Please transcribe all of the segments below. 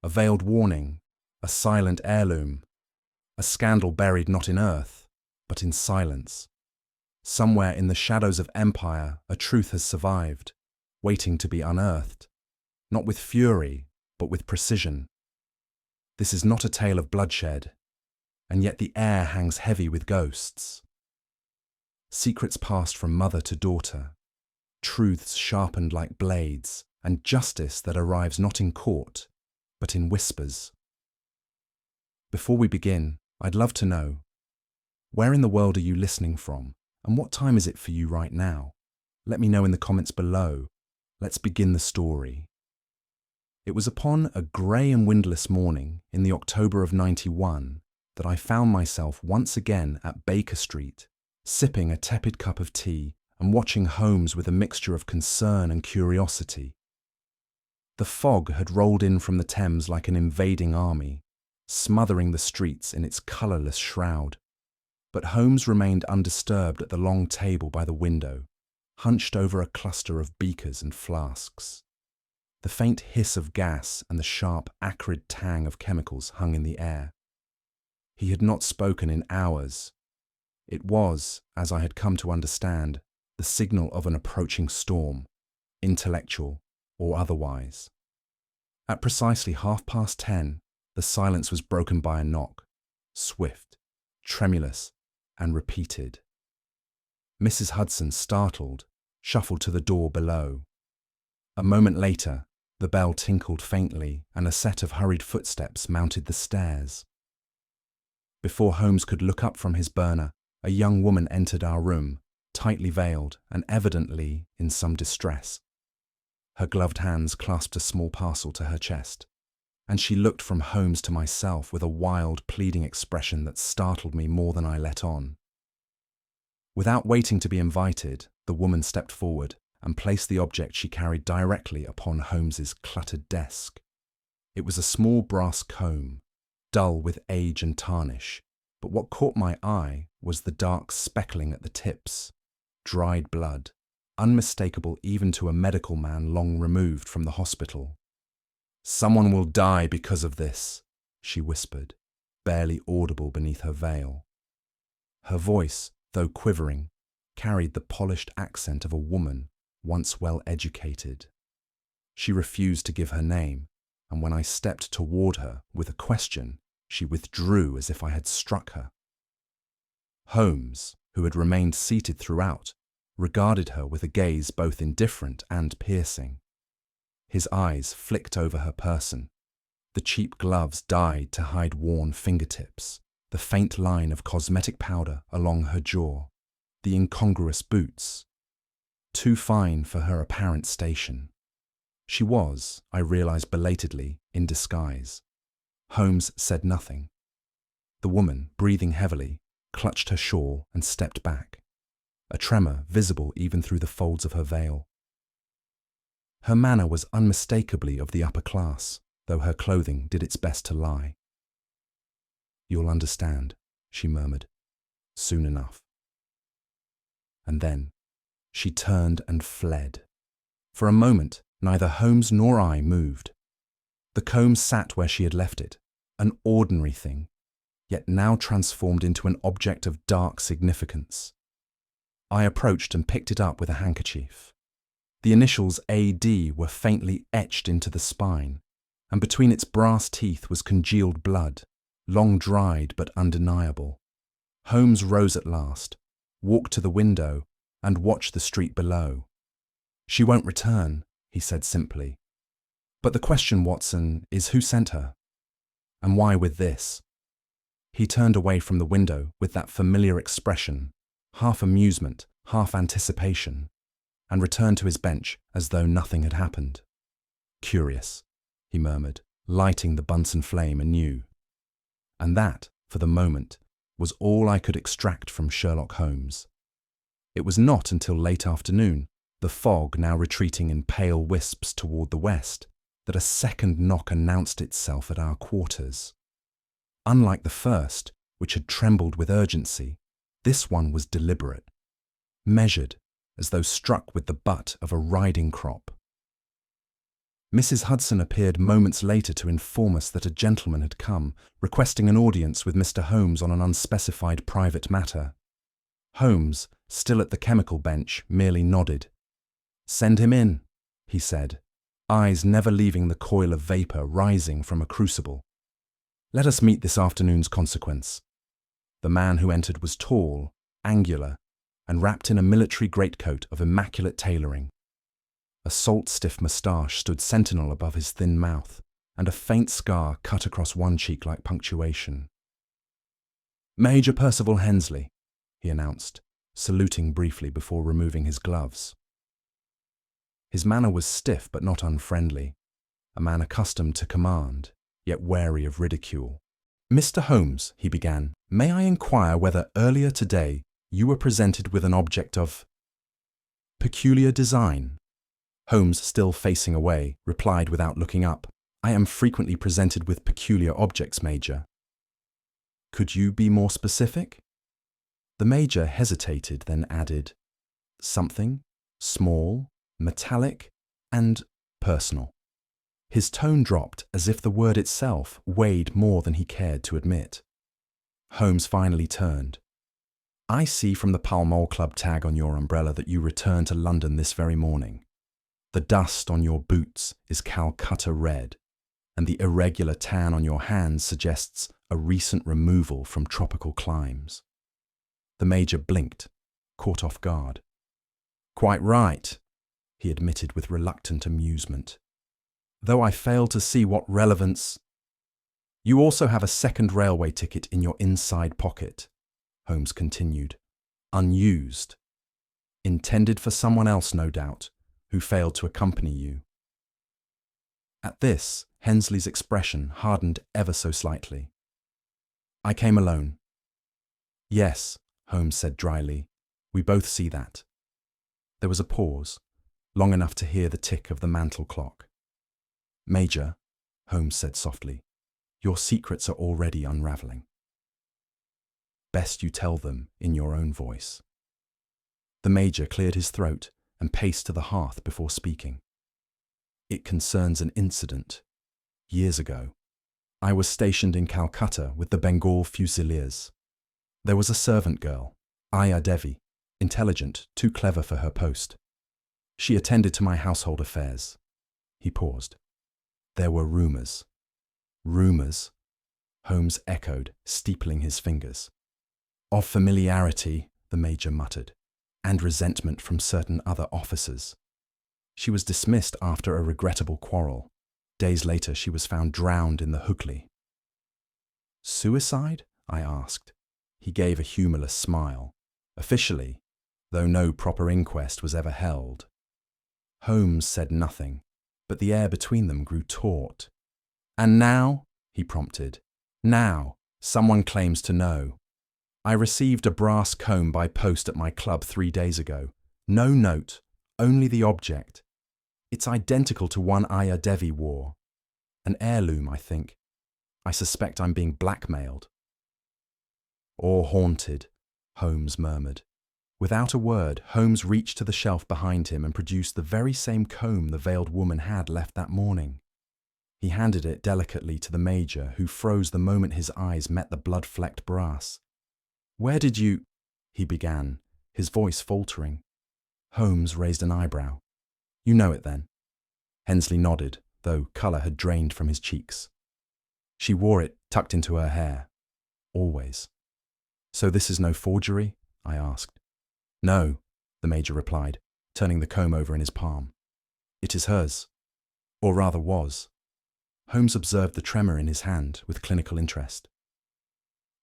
a veiled warning, a silent heirloom, a scandal buried not in earth, but in silence. Somewhere in the shadows of empire, a truth has survived, waiting to be unearthed, not with fury, but with precision. This is not a tale of bloodshed, and yet the air hangs heavy with ghosts. Secrets passed from mother to daughter, truths sharpened like blades, and justice that arrives not in court, but in whispers. Before we begin, I'd love to know, where in the world are you listening from, and what time is it for you right now? Let me know in the comments below. Let's begin the story. It was upon a grey and windless morning in the October of '91 that I found myself once again at Baker Street, sipping a tepid cup of tea and watching Holmes with a mixture of concern and curiosity. The fog had rolled in from the Thames like an invading army, smothering the streets in its colourless shroud. But Holmes remained undisturbed at the long table by the window, hunched over a cluster of beakers and flasks. The faint hiss of gas and the sharp, acrid tang of chemicals hung in the air. He had not spoken in hours. It was, as I had come to understand, the signal of an approaching storm, intellectual or otherwise. At precisely 10:30, the silence was broken by a knock, swift, tremulous, and repeated. Mrs. Hudson, startled, shuffled to the door below. A moment later, the bell tinkled faintly and a set of hurried footsteps mounted the stairs. Before Holmes could look up from his burner, a young woman entered our room, tightly veiled and evidently in some distress. Her gloved hands clasped a small parcel to her chest, and she looked from Holmes to myself with a wild, pleading expression that startled me more than I let on. Without waiting to be invited, the woman stepped forward and placed the object she carried directly upon Holmes's cluttered desk. It was a small brass comb, dull with age and tarnish, but what caught my eye was the dark speckling at the tips, dried blood, unmistakable even to a medical man long removed from the hospital. "Someone will die because of this," she whispered, barely audible beneath her veil. Her voice, though quivering, carried the polished accent of a woman once well educated. She refused to give her name, and when I stepped toward her with a question, she withdrew as if I had struck her. Holmes, who had remained seated throughout, regarded her with a gaze both indifferent and piercing. His eyes flicked over her person, the cheap gloves dyed to hide worn fingertips, the faint line of cosmetic powder along her jaw, the incongruous boots, too fine for her apparent station. She was, I realized belatedly, in disguise. Holmes said nothing. The woman, breathing heavily, clutched her shawl and stepped back, a tremor visible even through the folds of her veil. Her manner was unmistakably of the upper class, though her clothing did its best to lie. "You'll understand," she murmured, "soon enough." And then she turned and fled. For a moment, neither Holmes nor I moved. The comb sat where she had left it, an ordinary thing, yet now transformed into an object of dark significance. I approached and picked it up with a handkerchief. The initials AD were faintly etched into the spine, and between its brass teeth was congealed blood, long dried but undeniable. Holmes rose at last, walked to the window, and watched the street below. "She won't return," he said simply. "But the question, Watson, is who sent her? And why with this?" He turned away from the window with that familiar expression, half amusement, half anticipation, and returned to his bench as though nothing had happened. "Curious," he murmured, lighting the Bunsen flame anew. And that, for the moment, was all I could extract from Sherlock Holmes. It was not until late afternoon, the fog now retreating in pale wisps toward the west, that a second knock announced itself at our quarters. Unlike the first, which had trembled with urgency, this one was deliberate, measured, as though struck with the butt of a riding crop. Mrs. Hudson appeared moments later to inform us that a gentleman had come, requesting an audience with Mr. Holmes on an unspecified private matter. Holmes, still at the chemical bench, merely nodded. "Send him in," he said, eyes never leaving the coil of vapour rising from a crucible. "Let us meet this afternoon's consequence." The man who entered was tall, angular, and wrapped in a military greatcoat of immaculate tailoring. A salt-stiff moustache stood sentinel above his thin mouth, and a faint scar cut across one cheek like punctuation. "Major Percival Hensley," he announced, saluting briefly before removing his gloves. His manner was stiff but not unfriendly, a man accustomed to command, yet wary of ridicule. "Mr. Holmes," he began, "may I inquire whether earlier today you were presented with an object of peculiar design?" Holmes, still facing away, replied without looking up, "I am frequently presented with peculiar objects, Major." "Could you be more specific?" The Major hesitated, then added, "Something small, metallic, and personal." His tone dropped as if the word itself weighed more than he cared to admit. Holmes finally turned. "I see from the Pall Mall Club tag on your umbrella that you returned to London this very morning. The dust on your boots is Calcutta red, and the irregular tan on your hands suggests a recent removal from tropical climes." The Major blinked, caught off guard. "Quite right," he admitted with reluctant amusement, "though I fail to see what relevance—" "You also have a second railway ticket in your inside pocket," Holmes continued, "unused. Intended for someone else, no doubt, who failed to accompany you." At this, Hensley's expression hardened ever so slightly. "I came alone." "Yes," Holmes said dryly, "we both see that." There was a pause, long enough to hear the tick of the mantel clock. "Major," Holmes said softly, "your secrets are already unravelling. Best you tell them in your own voice." The Major cleared his throat and paced to the hearth before speaking. "It concerns an incident. Years ago, I was stationed in Calcutta with the Bengal Fusiliers. There was a servant girl, Aya Devi, intelligent, too clever for her post. She attended to my household affairs." He paused. "There were rumours." "Rumours?" Holmes echoed, steepling his fingers. "Of familiarity," the Major muttered, "and resentment from certain other officers. She was dismissed after a regrettable quarrel. Days later she was found drowned in the Hooghly." "Suicide?" I asked. He gave a humourless smile. "Officially, though no proper inquest was ever held." Holmes said nothing, but the air between them grew taut. "And now," he prompted, "now, someone claims to know. I received a brass comb by post at my club 3 days ago. No note, only the object. It's identical to one Aya Devi wore. An heirloom, I think. I suspect I'm being blackmailed." "Or haunted," Holmes murmured. Without a word, Holmes reached to the shelf behind him and produced the very same comb the veiled woman had left that morning. He handed it delicately to the Major, who froze the moment his eyes met the blood-flecked brass. "Where did you—" he began, his voice faltering. Holmes raised an eyebrow. "You know it then?" Hensley nodded, though colour had drained from his cheeks. "She wore it tucked into her hair. Always." "So this is no forgery?" I asked. "No," the Major replied, turning the comb over in his palm. "It is hers. Or rather was." Holmes observed the tremor in his hand with clinical interest.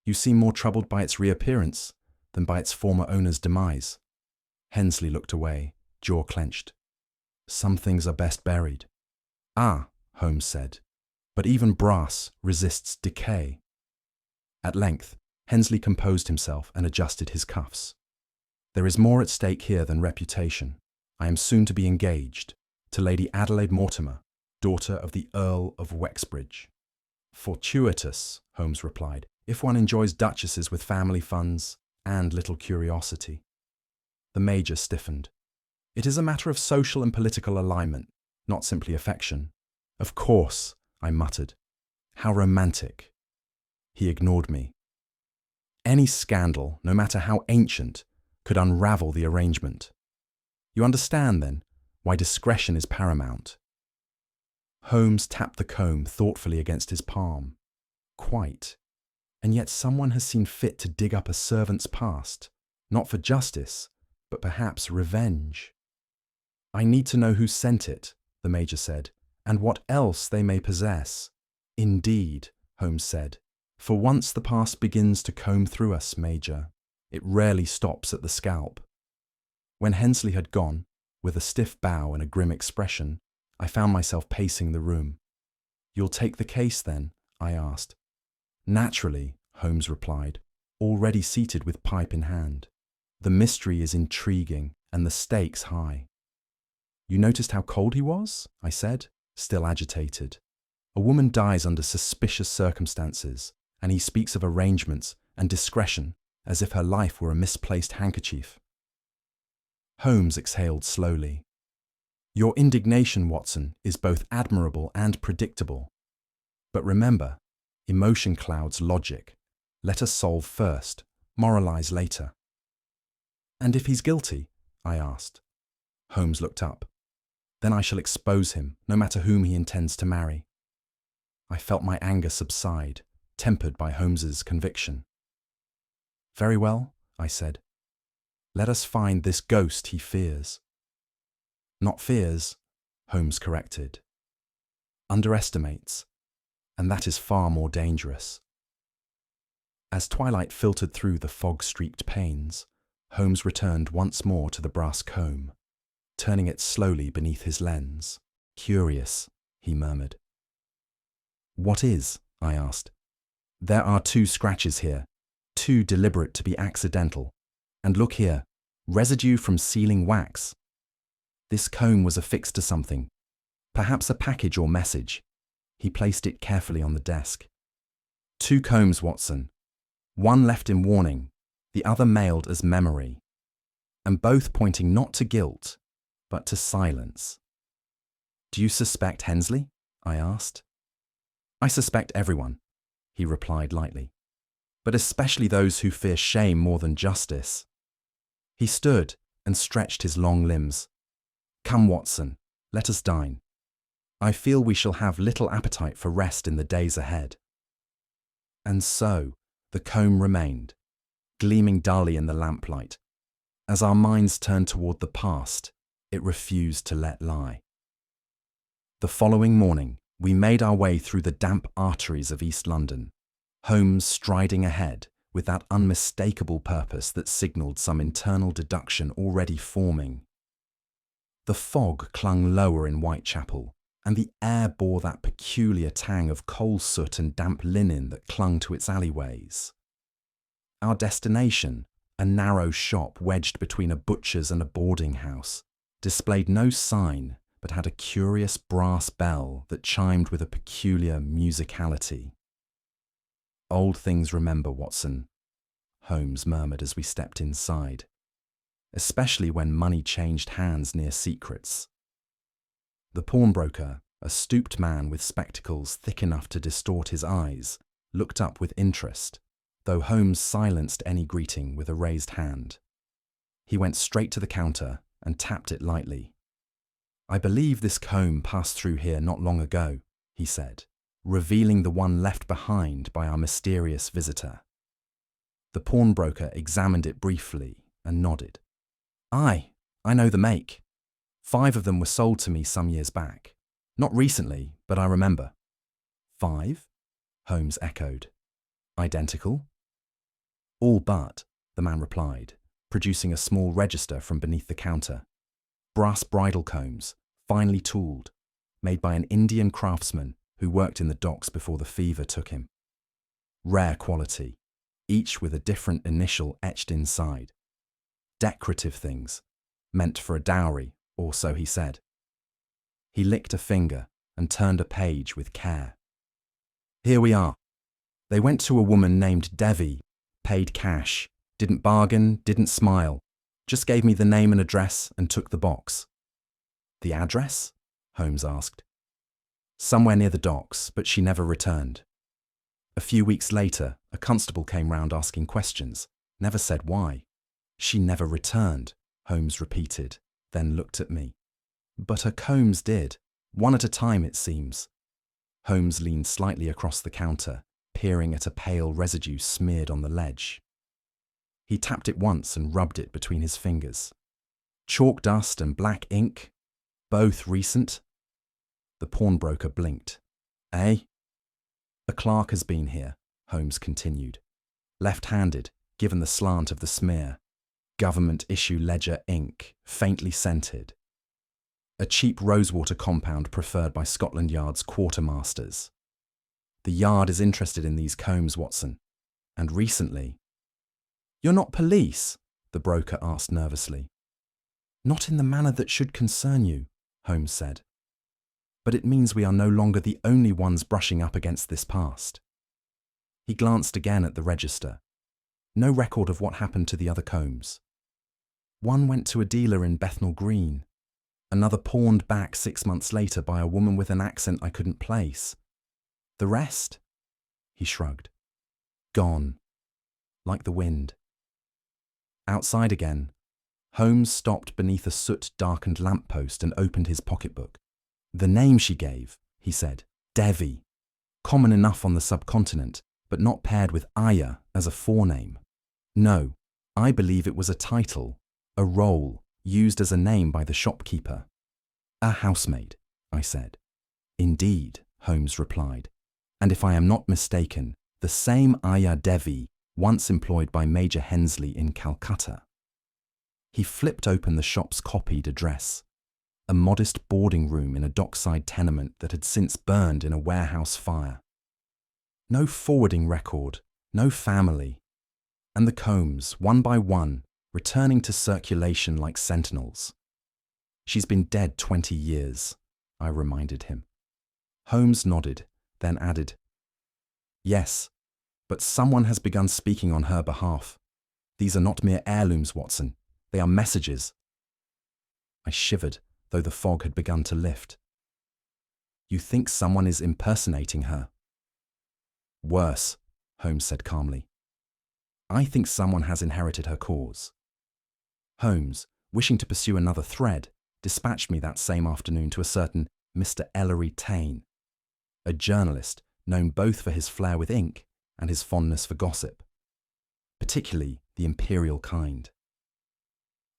"You seem more troubled by its reappearance than by its former owner's demise." Hensley looked away, jaw clenched. "Some things are best buried." "Ah," Holmes said, "but even brass resists decay." At length, Hensley composed himself and adjusted his cuffs. "There is more at stake here than reputation. I am soon to be engaged to Lady Adelaide Mortimer, daughter of the Earl of Wexbridge." "Fortuitous," Holmes replied, "if one enjoys duchesses with family funds and little curiosity." The Major stiffened. "It is a matter of social and political alignment, not simply affection. Of course, I muttered. How romantic. He ignored me. Any scandal, no matter how ancient, could unravel the arrangement. You understand, then, why discretion is paramount. Holmes tapped the comb thoughtfully against his palm. Quite. And yet someone has seen fit to dig up a servant's past, not for justice, but perhaps revenge. I need to know who sent it, the Major said, and what else they may possess. Indeed, Holmes said. For once the past begins to comb through us, Major, it rarely stops at the scalp. When Hensley had gone, with a stiff bow and a grim expression, I found myself pacing the room. You'll take the case, then? I asked. Naturally, Holmes replied, already seated with pipe in hand. The mystery is intriguing and the stakes high. You noticed how cold he was? I said, still agitated. A woman dies under suspicious circumstances, and he speaks of arrangements and discretion as if her life were a misplaced handkerchief. Holmes exhaled slowly. Your indignation, Watson, is both admirable and predictable. But remember, emotion clouds logic. Let us solve first, moralize later. And if he's guilty? I asked. Holmes looked up. Then I shall expose him, no matter whom he intends to marry. I felt my anger subside, tempered by Holmes's conviction. Very well, I said. Let us find this ghost he fears. Not fears, Holmes corrected. Underestimates, and that is far more dangerous. As twilight filtered through the fog-streaked panes, Holmes returned once more to the brass comb, turning it slowly beneath his lens. Curious, he murmured. What is? I asked. There are 2 scratches here, too deliberate to be accidental. And look here, residue from sealing wax. This comb was affixed to something, perhaps a package or message. He placed it carefully on the desk. 2 combs, Watson. One left in warning, the other mailed as memory, and both pointing not to guilt, but to silence. Do you suspect Hensley? I asked. I suspect everyone, he replied lightly, but especially those who fear shame more than justice. He stood and stretched his long limbs. Come, Watson, let us dine. I feel we shall have little appetite for rest in the days ahead. And so, the comb remained, gleaming dully in the lamplight. As our minds turned toward the past, it refused to let lie. The following morning, we made our way through the damp arteries of East London, Holmes striding ahead with that unmistakable purpose that signalled some internal deduction already forming. The fog clung lower in Whitechapel, and the air bore that peculiar tang of coal soot and damp linen that clung to its alleyways. Our destination, a narrow shop wedged between a butcher's and a boarding house, displayed no sign but had a curious brass bell that chimed with a peculiar musicality. Old things remember, Watson, Holmes murmured as we stepped inside, especially when money changed hands near secrets. The pawnbroker, a stooped man with spectacles thick enough to distort his eyes, looked up with interest, though Holmes silenced any greeting with a raised hand. He went straight to the counter and tapped it lightly. I believe this comb passed through here not long ago, he said, revealing the one left behind by our mysterious visitor. The pawnbroker examined it briefly and nodded. Aye, I know the make. 5 of them were sold to me some years back. Not recently, but I remember. 5? Holmes echoed. Identical? All but, the man replied, producing a small register from beneath the counter. Brass bridle combs, finely tooled, made by an Indian craftsman who worked in the docks before the fever took him. Rare quality, each with a different initial etched inside. Decorative things, meant for a dowry, or so he said. He licked a finger and turned a page with care. Here we are. They went to a woman named Devi, paid cash, didn't bargain, didn't smile, just gave me the name and address and took the box. The address? Holmes asked. Somewhere near the docks, but she never returned. A few weeks later, a constable came round asking questions, never said why. She never returned, Holmes repeated, then looked at me. But her combs did, one at a time it seems. Holmes leaned slightly across the counter, peering at a pale residue smeared on the ledge. He tapped it once and rubbed it between his fingers. Chalk dust and black ink, both recent. The pawnbroker blinked. Eh? A clerk has been here, Holmes continued. Left-handed, given the slant of the smear. Government issue ledger ink, faintly scented. A cheap rosewater compound preferred by Scotland Yard's quartermasters. The Yard is interested in these combs, Watson. And recently. You're not police? The broker asked nervously. Not in the manner that should concern you, Holmes said. But it means we are no longer the only ones brushing up against this past. He glanced again at the register. No record of what happened to the other combs. One went to a dealer in Bethnal Green. Another pawned back 6 months later by a woman with an accent I couldn't place. The rest? He shrugged. Gone. Like the wind. Outside again, Holmes stopped beneath a soot-darkened lamppost and opened his pocketbook. The name she gave, he said, Devi. Common enough on the subcontinent, but not paired with Aya as a forename. No, I believe it was a title, a role, used as a name by the shopkeeper. A housemaid, I said. Indeed, Holmes replied. And if I am not mistaken, the same Aya Devi once employed by Major Hensley in Calcutta. He flipped open the shop's copied address, a modest boarding room in a dockside tenement that had since burned in a warehouse fire. No forwarding record, no family, and the combs, one by one, returning to circulation like sentinels. She's been dead 20 years, I reminded him. Holmes nodded, then added, Yes, but someone has begun speaking on her behalf. These are not mere heirlooms, Watson. They are messages. I shivered, though the fog had begun to lift. You think someone is impersonating her? Worse, Holmes said calmly. I think someone has inherited her cause. Holmes, wishing to pursue another thread, dispatched me that same afternoon to a certain Mr. Ellery Taine, a journalist known both for his flair with ink and his fondness for gossip, particularly the imperial kind.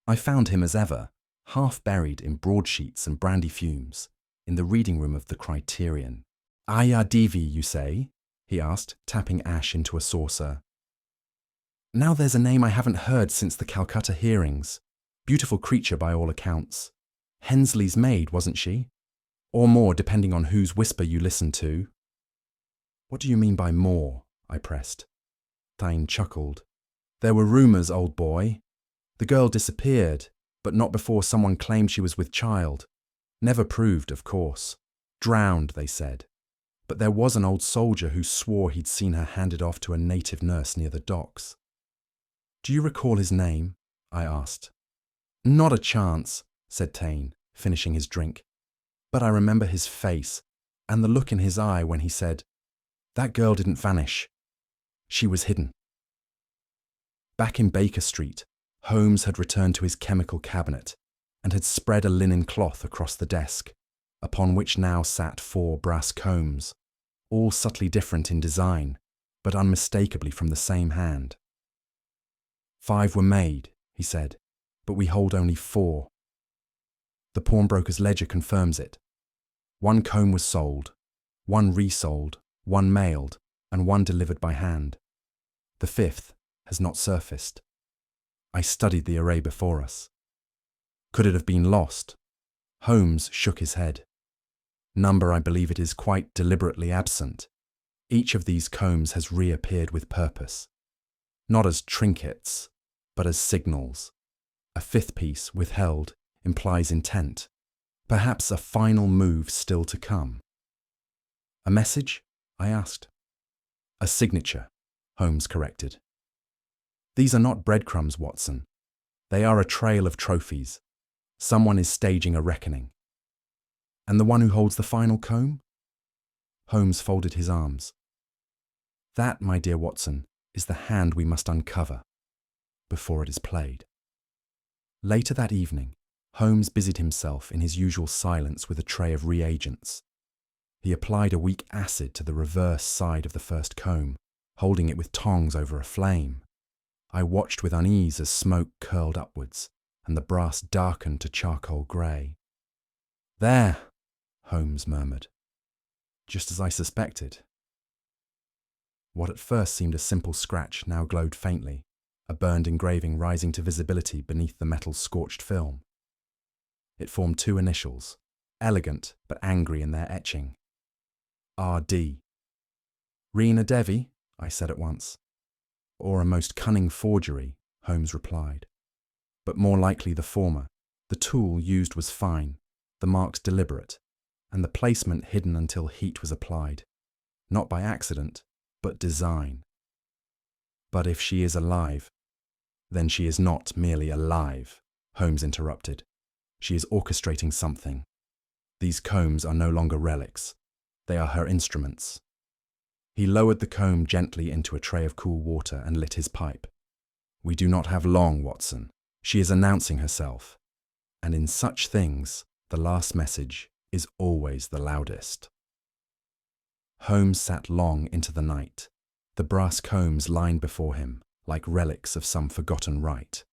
I found him as ever, half buried in broadsheets and brandy fumes, in the reading room of the Criterion. Aya Devi, you say? He asked, tapping ash into a saucer. Now there's a name I haven't heard since the Calcutta hearings. Beautiful creature by all accounts. Hensley's maid, wasn't she? Or more, depending on whose whisper you listen to. What do you mean by more? I pressed. Taine chuckled. There were rumours, old boy. The girl disappeared, but not before someone claimed she was with child. Never proved, of course. Drowned, they said. But there was an old soldier who swore he'd seen her handed off to a native nurse near the docks. Do you recall his name? I asked. Not a chance, said Taine, finishing his drink. But I remember his face and the look in his eye when he said, That girl didn't vanish. She was hidden. Back in Baker Street, Holmes had returned to his chemical cabinet and had spread a linen cloth across the desk, upon which now sat 4 brass combs, all subtly different in design, but unmistakably from the same hand. 5 were made, he said, but we hold only 4. The pawnbroker's ledger confirms it. 1 comb was sold, 1 resold, 1 mailed, and 1 delivered by hand. The 5th has not surfaced. I studied the array before us. Could it have been lost? Holmes shook his head. Number, I believe it is quite deliberately absent. Each of these combs has reappeared with purpose. Not as trinkets, but as signals. A 5th piece, withheld, implies intent. Perhaps a final move still to come. A message? I asked. A signature, Holmes corrected. These are not breadcrumbs, Watson. They are a trail of trophies. Someone is staging a reckoning. And the one who holds the final comb? Holmes folded his arms. That, my dear Watson, is the hand we must uncover before it is played. Later that evening, Holmes busied himself in his usual silence with a tray of reagents. He applied a weak acid to the reverse side of the first comb, holding it with tongs over a flame. I watched with unease as smoke curled upwards, and the brass darkened to charcoal grey. There, Holmes murmured. Just as I suspected. What at first seemed a simple scratch now glowed faintly, a burned engraving rising to visibility beneath the metal's scorched film. It formed two initials, elegant but angry in their etching. R.D. Reena Devi, I said at once. Or a most cunning forgery, Holmes replied. But more likely the former. The tool used was fine, the marks deliberate, and the placement hidden until heat was applied. Not by accident, but design. But if she is alive, then she is not merely alive, Holmes interrupted. She is orchestrating something. These combs are no longer relics. They are her instruments. He lowered the comb gently into a tray of cool water and lit his pipe. We do not have long, Watson. She is announcing herself. And in such things, the last message is always the loudest. Holmes sat long into the night, the brass combs lined before him like relics of some forgotten rite.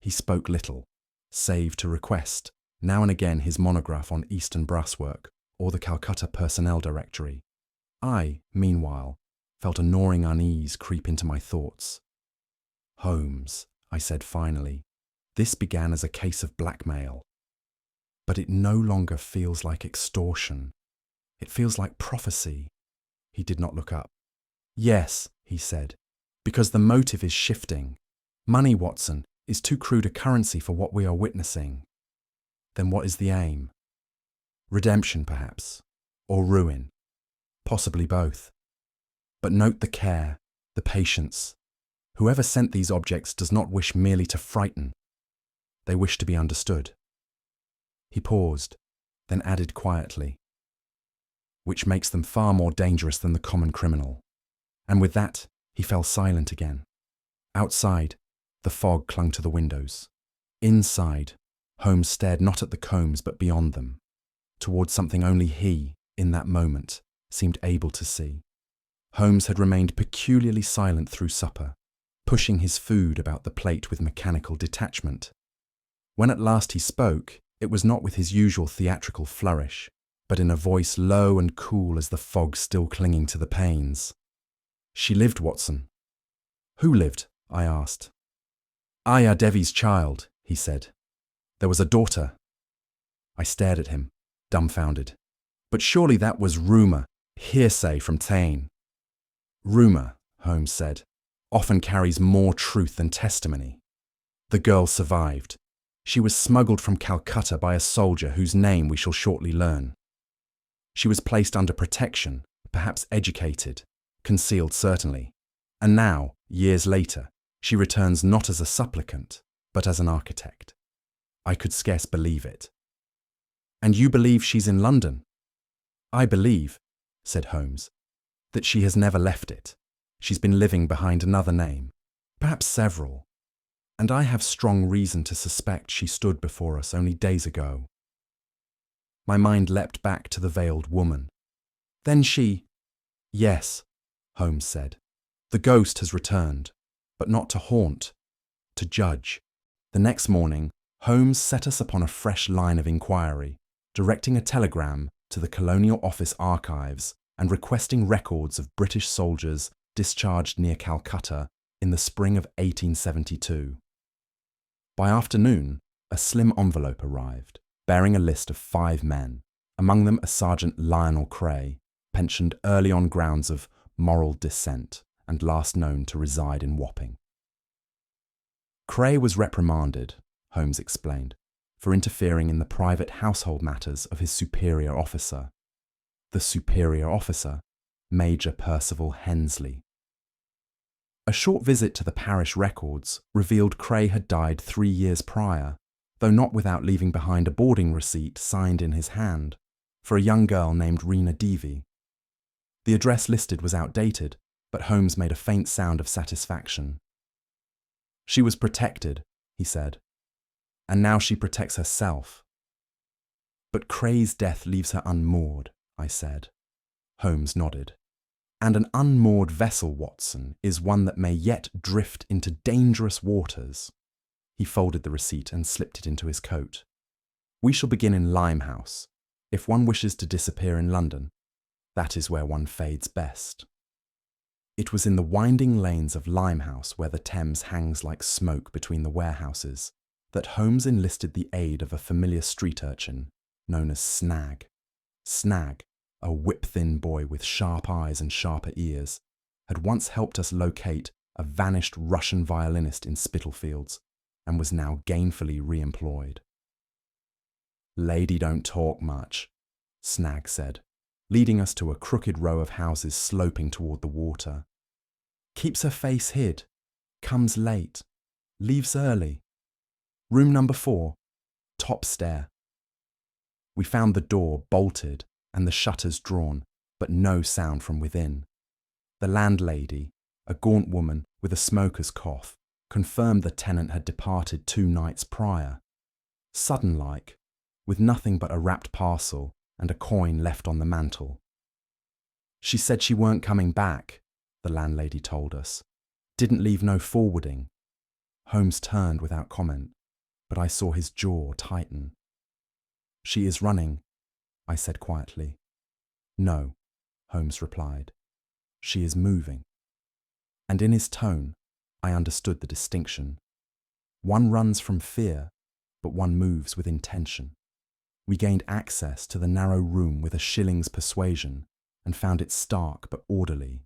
He spoke little, save to request, now and again, his monograph on Eastern brasswork or the Calcutta Personnel Directory. I, meanwhile, felt a gnawing unease creep into my thoughts. Holmes, I said finally, this began as a case of blackmail. But it no longer feels like extortion. It feels like prophecy. He did not look up. Yes, he said, because the motive is shifting. Money, Watson, is too crude a currency for what we are witnessing. Then what is the aim? Redemption, perhaps, or ruin. Possibly both. But note the care, the patience. Whoever sent these objects does not wish merely to frighten. They wish to be understood. He paused, then added quietly, which makes them far more dangerous than the common criminal. And with that, he fell silent again. Outside, the fog clung to the windows. Inside, Holmes stared not at the combs but beyond them, towards something only he, in that moment, seemed able to see. Holmes had remained peculiarly silent through supper, pushing his food about the plate with mechanical detachment. When at last he spoke, it was not with his usual theatrical flourish, but in a voice low and cool as the fog still clinging to the panes. She lived, Watson. Who lived? I asked. Aya Devi's child, he said. There was a daughter. I stared at him, dumbfounded. But surely that was rumour, hearsay from Tain. Rumour, Holmes said, often carries more truth than testimony. The girl survived. She was smuggled from Calcutta by a soldier whose name we shall shortly learn. She was placed under protection, perhaps educated, concealed certainly, and now, years later, she returns not as a supplicant, but as an architect. I could scarce believe it. And you believe she's in London? I believe, said Holmes, that she has never left it. She's been living behind another name, perhaps several, and I have strong reason to suspect she stood before us only days ago. My mind leapt back to the veiled woman. Then she— Yes, Holmes said. The ghost has returned, but not to haunt, to judge. The next morning, Holmes set us upon a fresh line of inquiry, directing a telegram to the Colonial Office archives and requesting records of British soldiers discharged near Calcutta in the spring of 1872. By afternoon, a slim envelope arrived, bearing a list of 5 men, among them a Sergeant Lionel Cray, pensioned early on grounds of moral dissent and last known to reside in Wapping. Cray was reprimanded, Holmes explained, for interfering in the private household matters of his superior officer. The superior officer, Major Percival Hensley. A short visit to the parish records revealed Cray had died 3 years prior, though not without leaving behind a boarding receipt signed in his hand, for a young girl named Reena Devi. The address listed was outdated, but Holmes made a faint sound of satisfaction. She was protected, he said, and now she protects herself. But Cray's death leaves her unmoored, I said. Holmes nodded. And an unmoored vessel, Watson, is one that may yet drift into dangerous waters. He folded the receipt and slipped it into his coat. We shall begin in Limehouse. If one wishes to disappear in London, that is where one fades best. It was in the winding lanes of Limehouse, where the Thames hangs like smoke between the warehouses, that Holmes enlisted the aid of a familiar street urchin known as Snag. Snag, a whip-thin boy with sharp eyes and sharper ears, had once helped us locate a vanished Russian violinist in Spitalfields and was now gainfully re-employed. "Lady don't talk much," Snag said, leading us to a crooked row of houses sloping toward the water. "Keeps her face hid, comes late, leaves early. Room number 4, top stair." We found the door bolted and the shutters drawn, but no sound from within. The landlady, a gaunt woman with a smoker's cough, confirmed the tenant had departed 2 nights prior, sudden-like, with nothing but a wrapped parcel and a coin left on the mantel. "She said she weren't coming back," the landlady told us. "Didn't leave no forwarding." Holmes turned without comment, but I saw his jaw tighten. "She is running," I said quietly. "No," Holmes replied. "She is moving." And in his tone, I understood the distinction. One runs from fear, but one moves with intention. We gained access to the narrow room with a shilling's persuasion and found it stark but orderly.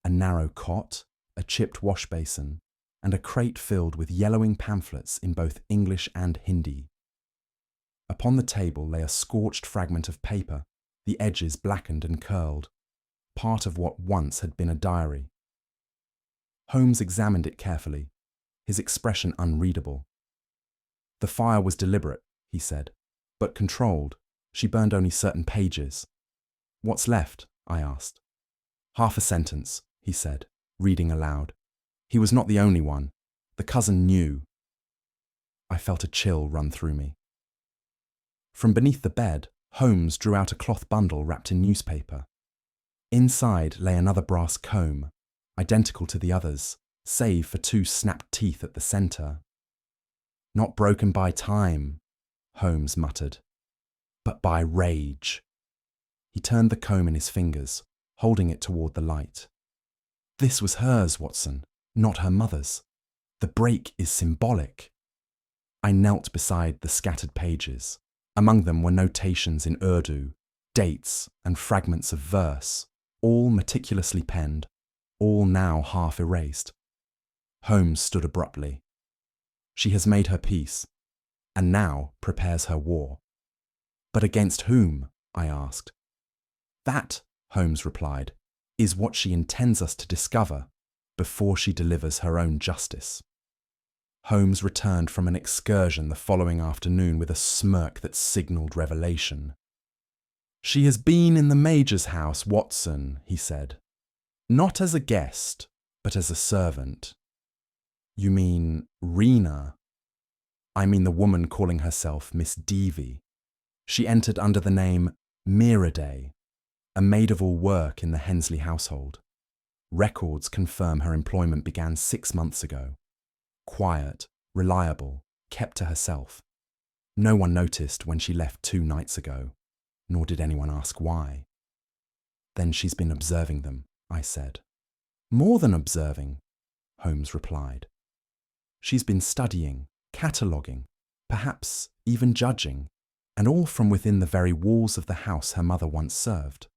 A narrow cot, a chipped wash basin, and a crate filled with yellowing pamphlets in both English and Hindi. Upon the table lay a scorched fragment of paper, the edges blackened and curled, part of what once had been a diary. Holmes examined it carefully, his expression unreadable. "The fire was deliberate," he said, "but controlled. She burned only certain pages." "What's left?" I asked. "Half a sentence," he said, reading aloud. "He was not the only one. The cousin knew." I felt a chill run through me. From beneath the bed, Holmes drew out a cloth bundle wrapped in newspaper. Inside lay another brass comb, identical to the others, save for 2 snapped teeth at the centre. "Not broken by time," Holmes muttered, "but by rage." He turned the comb in his fingers, holding it toward the light. "This was hers, Watson, not her mother's. The break is symbolic." I knelt beside the scattered pages. Among them were notations in Urdu, dates, and fragments of verse, all meticulously penned, all now half erased. Holmes stood abruptly. "She has made her peace, and now prepares her war." "But against whom?" I asked. "That," Holmes replied, "is what she intends us to discover before she delivers her own justice." Holmes returned from an excursion the following afternoon with a smirk that signalled revelation. "She has been in the Major's house, Watson," he said. "Not as a guest, but as a servant." "You mean Rena?" "I mean the woman calling herself Miss Deavy. She entered under the name Miraday, a maid-of-all-work in the Hensley household. Records confirm her employment began 6 months ago. Quiet, reliable, kept to herself. No one noticed when she left 2 nights ago, nor did anyone ask why." "Then she's been observing them," I said. "More than observing," Holmes replied. "She's been studying, cataloguing, perhaps even judging, and all from within the very walls of the house her mother once served."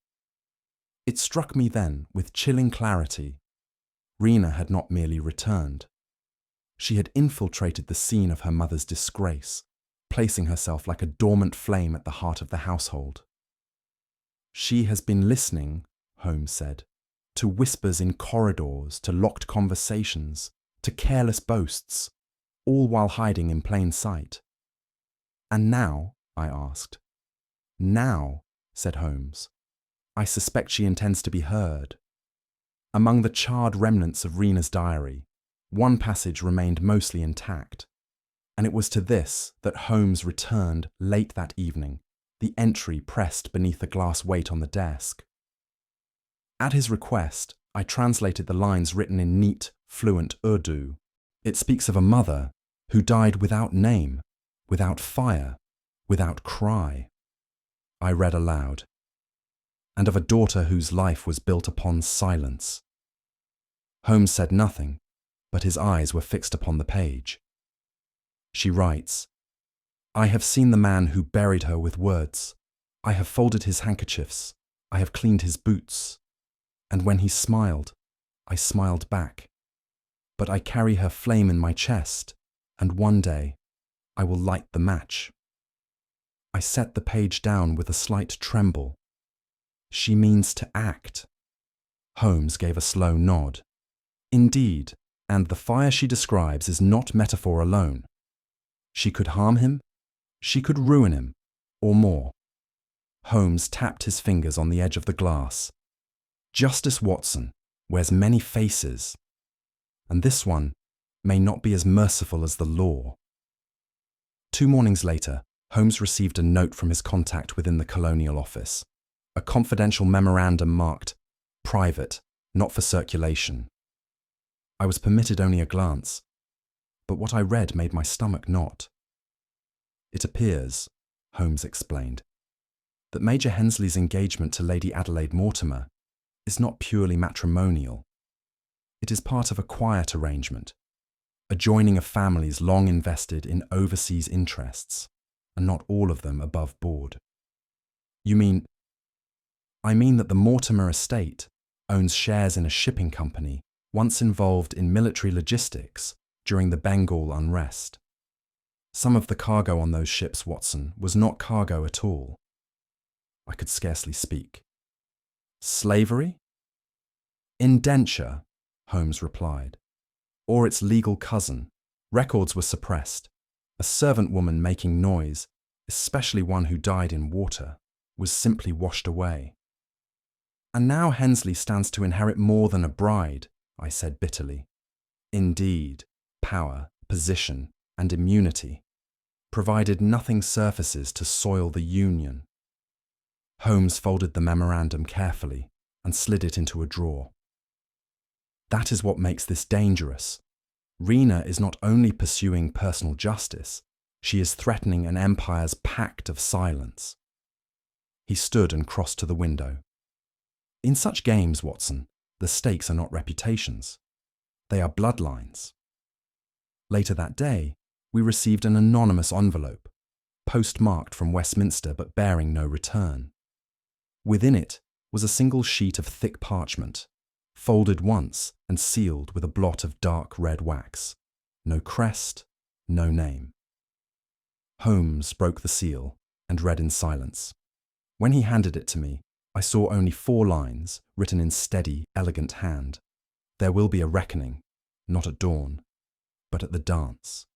It struck me then with chilling clarity. Rena had not merely returned. She had infiltrated the scene of her mother's disgrace, placing herself like a dormant flame at the heart of the household. "She has been listening," Holmes said, "to whispers in corridors, to locked conversations, to careless boasts, all while hiding in plain sight." "And now?" I asked. "Now," said Holmes, I suspect she intends to be heard. Among the charred remnants of Rena's diary, one passage remained mostly intact, and it was to this that Holmes returned late that evening, the entry pressed beneath the glass weight on the desk. At his request, I translated the lines written in neat, fluent Urdu. It speaks of a mother who died without name, without fire, without cry. I read aloud. And of a daughter whose life was built upon silence. Holmes said nothing, but his eyes were fixed upon the page. She writes, I have seen the man who buried her with words. I have folded his handkerchiefs. I have cleaned his boots. And when he smiled, I smiled back. But I carry her flame in my chest, and one day I will light the match. I set the page down with a slight tremble. She means to act. Holmes gave a slow nod. Indeed, and the fire she describes is not metaphor alone. She could harm him, she could ruin him, or more. Holmes tapped his fingers on the edge of the glass. Justice Watson wears many faces, and this one may not be as merciful as the law. 2 mornings later, Holmes received a note from his contact within the Colonial Office, a confidential memorandum marked private, not for circulation. I was permitted only a glance, but what I read made my stomach knot. It appears, Holmes explained, that Major Hensley's engagement to Lady Adelaide Mortimer is not purely matrimonial. It is part of a quiet arrangement, a joining of families long invested in overseas interests, and not all of them above board. You mean? I mean that the Mortimer estate owns shares in a shipping company once involved in military logistics during the Bengal unrest. Some of the cargo on those ships, Watson, was not cargo at all. I could scarcely speak. Slavery? Indenture, Holmes replied. Or its legal cousin. Records were suppressed. A servant woman making noise, especially one who died in water, was simply washed away. And now Hensley stands to inherit more than a bride, I said bitterly. Indeed, power, position, and immunity, provided nothing surfaces to soil the union. Holmes folded the memorandum carefully and slid it into a drawer. That is what makes this dangerous. Rena is not only pursuing personal justice, she is threatening an empire's pact of silence. He stood and crossed to the window. In such games, Watson, the stakes are not reputations. They are bloodlines. Later that day, we received an anonymous envelope, postmarked from Westminster but bearing no return. Within it was a single sheet of thick parchment, folded once and sealed with a blot of dark red wax. No crest, no name. Holmes broke the seal and read in silence. When he handed it to me, I saw only 4 lines written in steady, elegant hand. There will be a reckoning, not at dawn, but at the dance.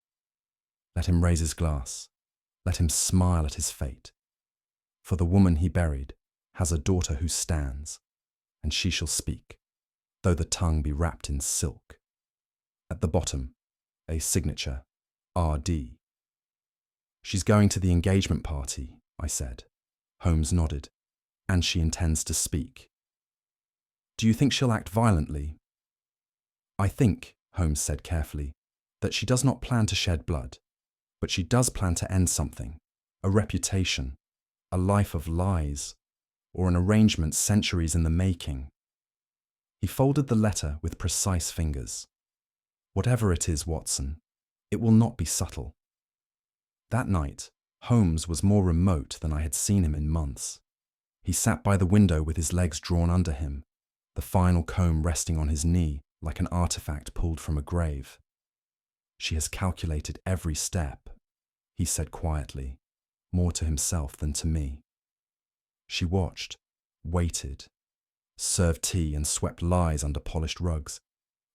Let him raise his glass. Let him smile at his fate. For the woman he buried has a daughter who stands, and she shall speak, though the tongue be wrapped in silk. At the bottom, a signature, R.D. She's going to the engagement party, I said. Holmes nodded. And she intends to speak. Do you think she'll act violently? I think, Holmes said carefully, that she does not plan to shed blood, but she does plan to end something, a reputation, a life of lies, or an arrangement centuries in the making. He folded the letter with precise fingers. Whatever it is, Watson, it will not be subtle. That night, Holmes was more remote than I had seen him in months. He sat by the window with his legs drawn under him, the final comb resting on his knee like an artifact pulled from a grave. She has calculated every step, he said quietly, more to himself than to me. She watched, waited, served tea and swept lies under polished rugs,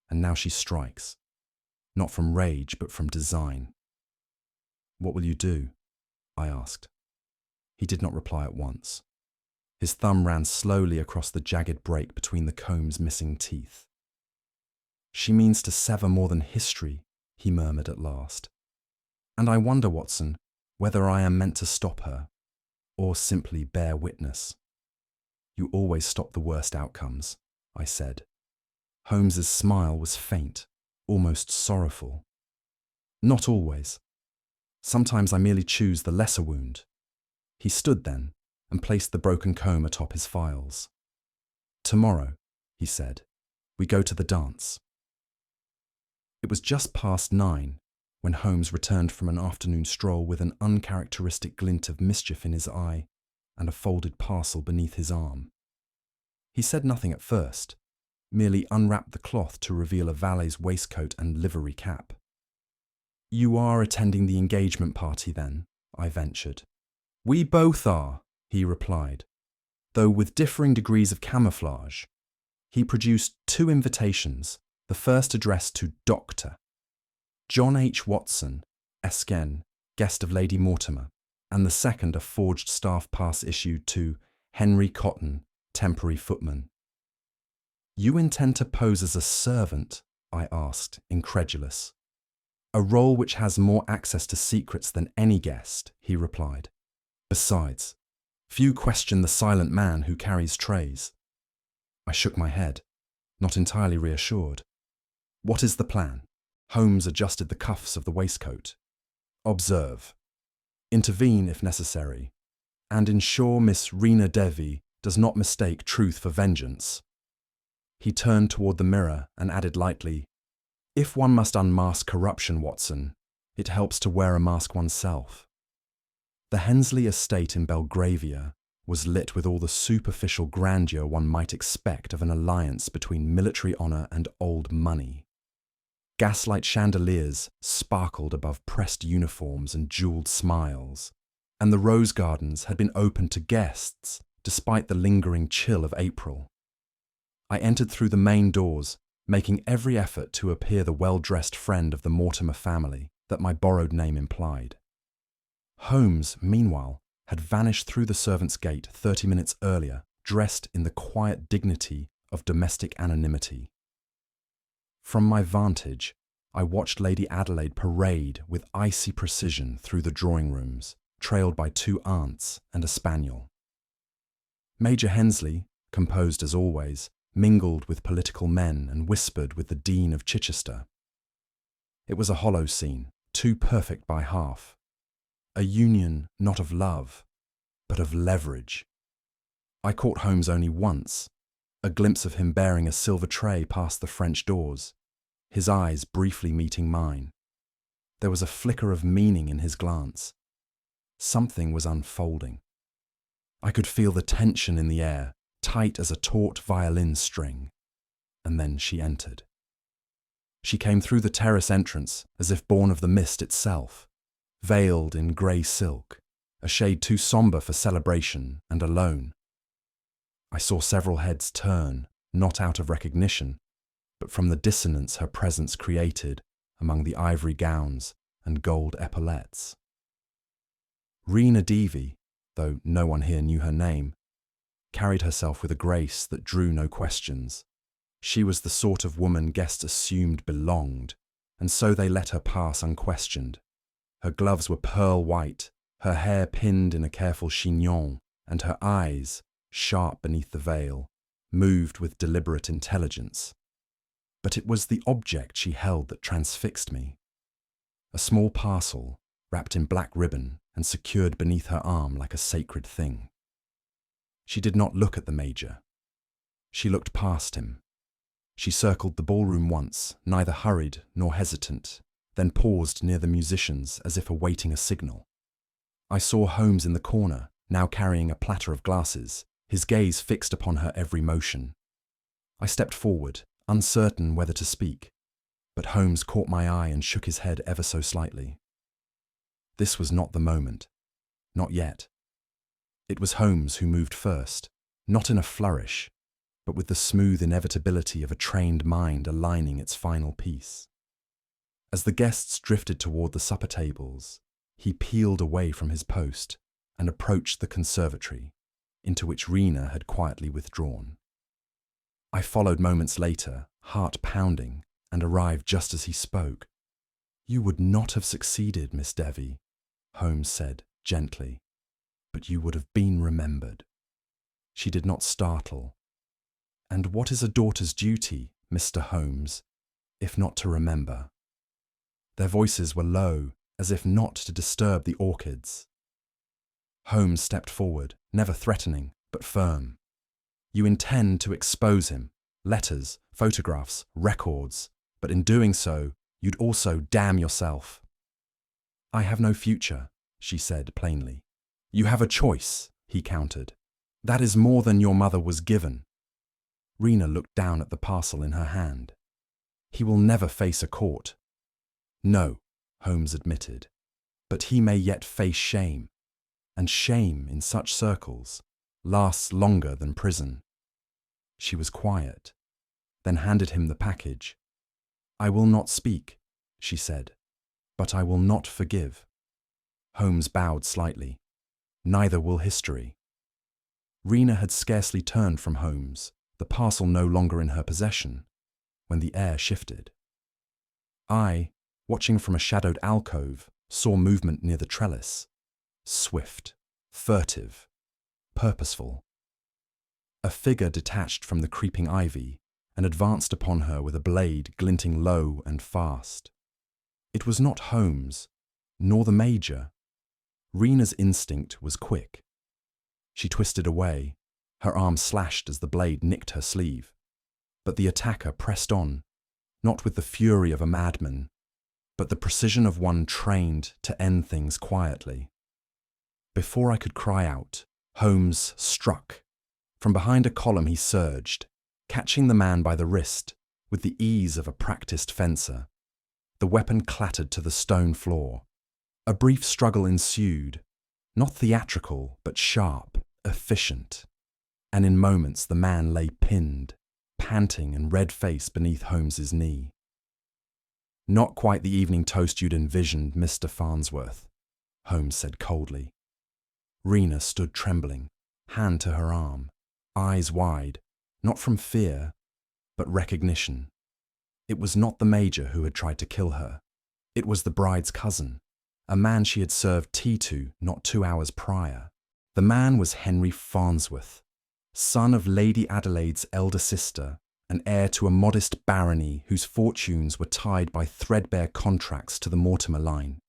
and now she strikes, not from rage but from design. What will you do? I asked. He did not reply at once. His thumb ran slowly across the jagged break between the comb's missing teeth. "She means to sever more than history," he murmured at last. "And I wonder, Watson, whether I am meant to stop her, or simply bear witness." "You always stop the worst outcomes," I said. Holmes's smile was faint, almost sorrowful. "Not always. Sometimes I merely choose the lesser wound." He stood then and placed the broken comb atop his files. "Tomorrow," he said, "we go to the dance." It was just past 9 when Holmes returned from an afternoon stroll with an uncharacteristic glint of mischief in his eye and a folded parcel beneath his arm. He said nothing at first, merely unwrapped the cloth to reveal a valet's waistcoat and livery cap. "You are attending the engagement party then?" I ventured. "We both are," he replied, though with differing degrees of camouflage. He produced 2 invitations, the first addressed to Dr. John H. Watson, Esquen, guest of Lady Mortimer, and the second a forged staff pass issued to Henry Cotton, temporary footman. "You intend to pose as a servant?" I asked, incredulous. "A role which has more access to secrets than any guest," he replied. "Besides, few question the silent man who carries trays." I shook my head, not entirely reassured. "What is the plan?" Holmes adjusted the cuffs of the waistcoat. "Observe. Intervene if necessary, and ensure Miss Rena Devi does not mistake truth for vengeance." He turned toward the mirror and added lightly, "If one must unmask corruption, Watson, it helps to wear a mask oneself." The Hensley estate in Belgravia was lit with all the superficial grandeur one might expect of an alliance between military honour and old money. Gaslight chandeliers sparkled above pressed uniforms and jewelled smiles, and the rose gardens had been opened to guests despite the lingering chill of April. I entered through the main doors, making every effort to appear the well-dressed friend of the Mortimer family that my borrowed name implied. Holmes, meanwhile, had vanished through the servants' gate 30 minutes earlier, dressed in the quiet dignity of domestic anonymity. From my vantage, I watched Lady Adelaide parade with icy precision through the drawing rooms, trailed by 2 aunts and a spaniel. Major Hensley, composed as always, mingled with political men and whispered with the Dean of Chichester. It was a hollow scene, too perfect by half. A union not of love, but of leverage. I caught Holmes only once, a glimpse of him bearing a silver tray past the French doors, his eyes briefly meeting mine. There was a flicker of meaning in his glance. Something was unfolding. I could feel the tension in the air, tight as a taut violin string. And then she entered. She came through the terrace entrance as if born of the mist itself, veiled in grey silk, a shade too sombre for celebration and alone. I saw several heads turn, not out of recognition, but from the dissonance her presence created among the ivory gowns and gold epaulettes. Rena Devi, though no one here knew her name, carried herself with a grace that drew no questions. She was the sort of woman guests assumed belonged, and so they let her pass unquestioned. Her gloves were pearl white, her hair pinned in a careful chignon, and her eyes, sharp beneath the veil, moved with deliberate intelligence. But it was the object she held that transfixed me. A small parcel, wrapped in black ribbon and secured beneath her arm like a sacred thing. She did not look at the Major. She looked past him. She circled the ballroom once, neither hurried nor hesitant, then paused near the musicians as if awaiting a signal. I saw Holmes in the corner, now carrying a platter of glasses, his gaze fixed upon her every motion. I stepped forward, uncertain whether to speak, but Holmes caught my eye and shook his head ever so slightly. This was not the moment. Not yet. It was Holmes who moved first, not in a flourish, but with the smooth inevitability of a trained mind aligning its final piece. As the guests drifted toward the supper tables, he peeled away from his post and approached the conservatory, into which Rena had quietly withdrawn. I followed moments later, heart pounding, and arrived just as he spoke. "You would not have succeeded, Miss Devi," Holmes said gently, "but you would have been remembered." She did not startle. "And what is a daughter's duty, Mr. Holmes, if not to remember?" Their voices were low, as if not to disturb the orchids. Holmes stepped forward, never threatening, but firm. "You intend to expose him. Letters, photographs, records. But in doing so, you'd also damn yourself." "I have no future," she said plainly. "You have a choice," he countered. "That is more than your mother was given." Rena looked down at the parcel in her hand. "He will never face a court." "No," Holmes admitted, "but he may yet face shame. And shame, in such circles, lasts longer than prison." She was quiet, then handed him the package. "I will not speak," she said, "but I will not forgive." Holmes bowed slightly. "Neither will history." Rena had scarcely turned from Holmes, the parcel no longer in her possession, when the air shifted. I, watching from a shadowed alcove, saw movement near the trellis. Swift, furtive, purposeful. A figure detached from the creeping ivy and advanced upon her with a blade glinting low and fast. It was not Holmes, nor the Major. Rena's instinct was quick. She twisted away, her arm slashed as the blade nicked her sleeve. But the attacker pressed on, not with the fury of a madman, but the precision of one trained to end things quietly. Before I could cry out, Holmes struck. From behind a column he surged, catching the man by the wrist with the ease of a practiced fencer. The weapon clattered to the stone floor. A brief struggle ensued, not theatrical, but sharp, efficient. And in moments the man lay pinned, panting and red-faced beneath Holmes's knee. "Not quite the evening toast you'd envisioned, Mr. Farnsworth," Holmes said coldly. Rena stood trembling, hand to her arm, eyes wide, not from fear, but recognition. It was not the Major who had tried to kill her. It was the bride's cousin, a man she had served tea to not 2 hours prior. The man was Henry Farnsworth, son of Lady Adelaide's elder sister, and heir to a modest barony whose fortunes were tied by threadbare contracts to the Mortimer line.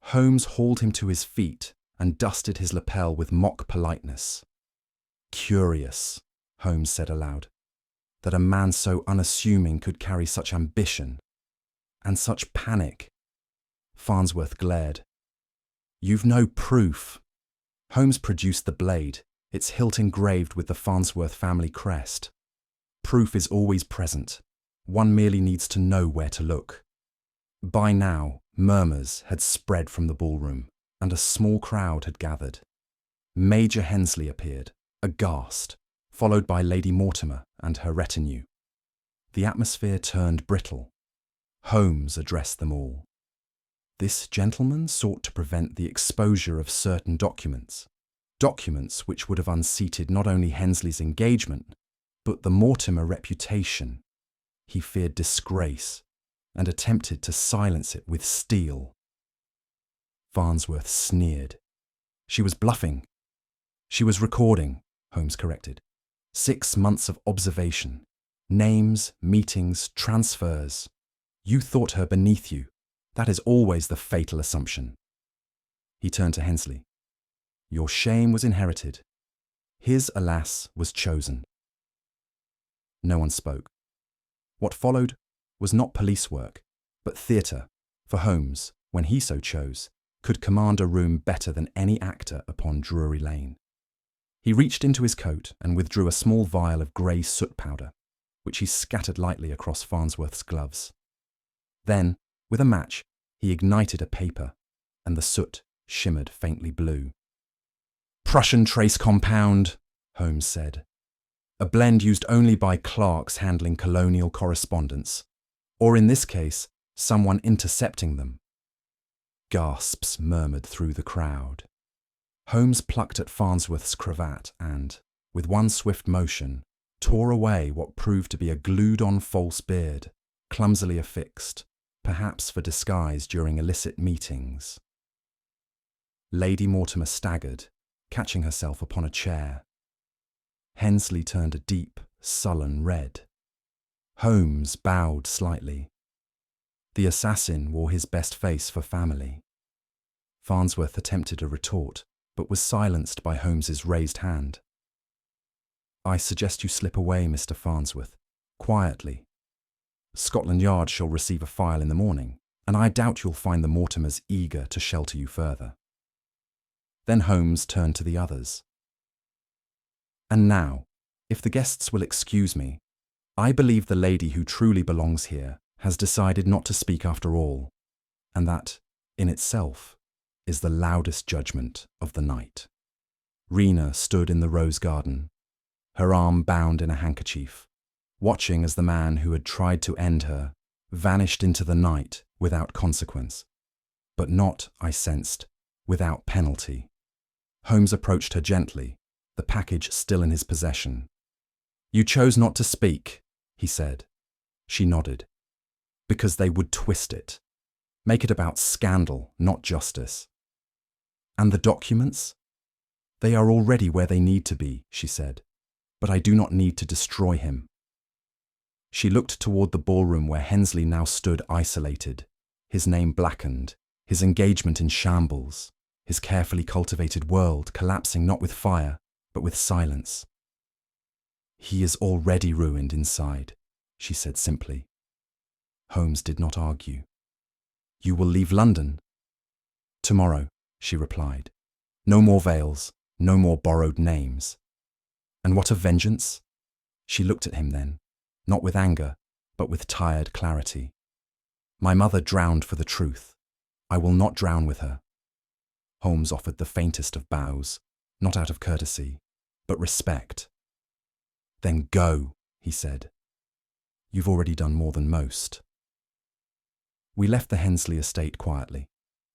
Holmes hauled him to his feet and dusted his lapel with mock politeness. "Curious," Holmes said aloud, "that a man so unassuming could carry such ambition and such panic." Farnsworth glared. "You've no proof." Holmes produced the blade, its hilt engraved with the Farnsworth family crest. "Proof is always present. One merely needs to know where to look." By now, murmurs had spread from the ballroom, and a small crowd had gathered. Major Hensley appeared, aghast, followed by Lady Mortimer and her retinue. The atmosphere turned brittle. Holmes addressed them all. This gentleman sought to prevent the exposure of certain documents which would have unseated not only Hensley's engagement, but the Mortimer reputation. He feared disgrace and attempted to silence it with steel. Farnsworth sneered. "She was bluffing." "She was recording," Holmes corrected. 6 months of observation. Names, meetings, transfers. You thought her beneath you. That is always the fatal assumption. He turned to Hensley. "Your shame was inherited. His, alas, was chosen." No one spoke. What followed was not police work, but theatre, for Holmes, when he so chose, could command a room better than any actor upon Drury Lane. He reached into his coat and withdrew a small vial of grey soot powder, which he scattered lightly across Farnsworth's gloves. Then, with a match, he ignited a paper, and the soot shimmered faintly blue. "Prussian trace compound," Holmes said. "A blend used only by clerks handling colonial correspondence, or in this case, someone intercepting them." Gasps murmured through the crowd. Holmes plucked at Farnsworth's cravat and, with one swift motion, tore away what proved to be a glued-on false beard, clumsily affixed, perhaps for disguise during illicit meetings. Lady Mortimer staggered, catching herself upon a chair. Hensley turned a deep, sullen red. Holmes bowed slightly. The assassin wore his best face for family. Farnsworth attempted a retort, but was silenced by Holmes's raised hand. "I suggest you slip away, Mr. Farnsworth, quietly. Scotland Yard shall receive a file in the morning, and I doubt you'll find the Mortimers eager to shelter you further." Then Holmes turned to the others. "And now, if the guests will excuse me, I believe the lady who truly belongs here has decided not to speak after all, and that, in itself, is the loudest judgment of the night." Rena stood in the rose garden, her arm bound in a handkerchief, watching as the man who had tried to end her vanished into the night without consequence, but not, I sensed, without penalty. Holmes approached her gently, the package still in his possession. "You chose not to speak," he said. She nodded. "Because they would twist it. Make it about scandal, not justice." "And the documents?" "They are already where they need to be," she said. "But I do not need to destroy him." She looked toward the ballroom where Hensley now stood isolated, his name blackened, his engagement in shambles, his carefully cultivated world collapsing not with fire, but with silence. "He is already ruined inside," she said simply. Holmes did not argue. "You will leave London?" "Tomorrow," she replied. "No more veils, no more borrowed names." "And what of vengeance?" She looked at him then, not with anger, but with tired clarity. "My mother drowned for the truth. I will not drown with her." Holmes offered the faintest of bows, not out of courtesy, but respect. "Then go," he said. "You've already done more than most." We left the Hensley estate quietly,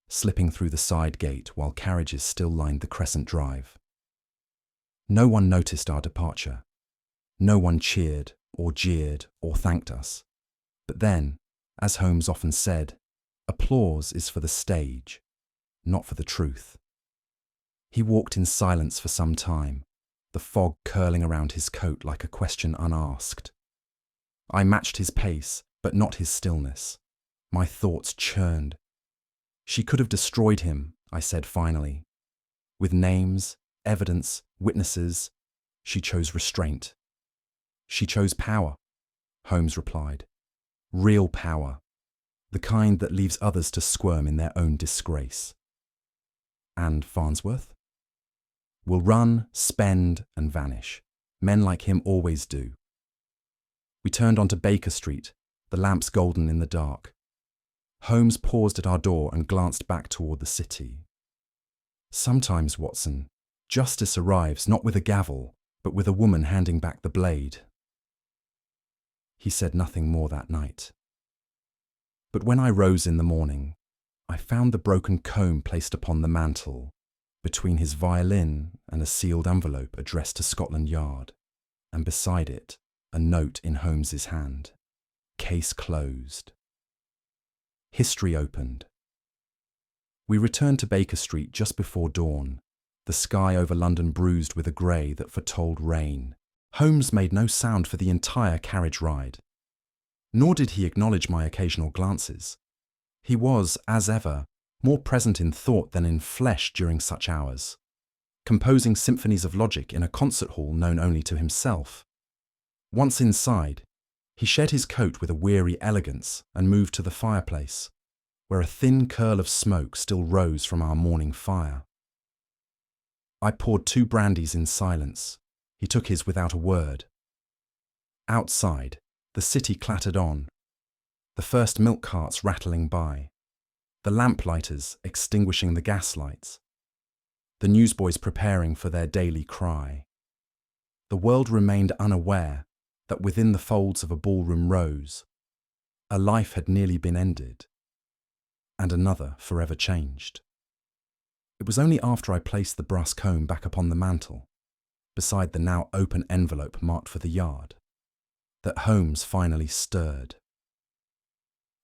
slipping through the side gate while carriages still lined the Crescent Drive. No one noticed our departure. No one cheered or jeered or thanked us. But then, as Holmes often said, applause is for the stage, not for the truth. He walked in silence for some time, the fog curling around his coat like a question unasked. I matched his pace, but not his stillness. My thoughts churned. She could have destroyed him, I said finally. With names, evidence, witnesses, she chose restraint. "She chose power," Holmes replied. "Real power, the kind that leaves others to squirm in their own disgrace." "And Farnsworth?" "Will run, spend, and vanish. Men like him always do." We turned onto Baker Street, the lamps golden in the dark. Holmes paused at our door and glanced back toward the city. "Sometimes, Watson, justice arrives not with a gavel, but with a woman handing back the blade." He said nothing more that night. But when I rose in the morning, I found the broken comb placed upon the mantel, between his violin and a sealed envelope addressed to Scotland Yard, and beside it, a note in Holmes's hand. Case closed. History opened. We returned to Baker Street just before dawn, the sky over London bruised with a grey that foretold rain. Holmes made no sound for the entire carriage ride. Nor did he acknowledge my occasional glances. He was, as ever, more present in thought than in flesh during such hours, composing symphonies of logic in a concert hall known only to himself. Once inside, he shed his coat with a weary elegance and moved to the fireplace, where a thin curl of smoke still rose from our morning fire. I poured 2 brandies in silence. He took his without a word. Outside, the city clattered on, the first milk carts rattling by, the lamplighters extinguishing the gas lights, the newsboys preparing for their daily cry. The world remained unaware that within the folds of a ballroom rose, a life had nearly been ended, and another forever changed. It was only after I placed the brass comb back upon the mantel, beside the now open envelope marked for the yard, that Holmes finally stirred.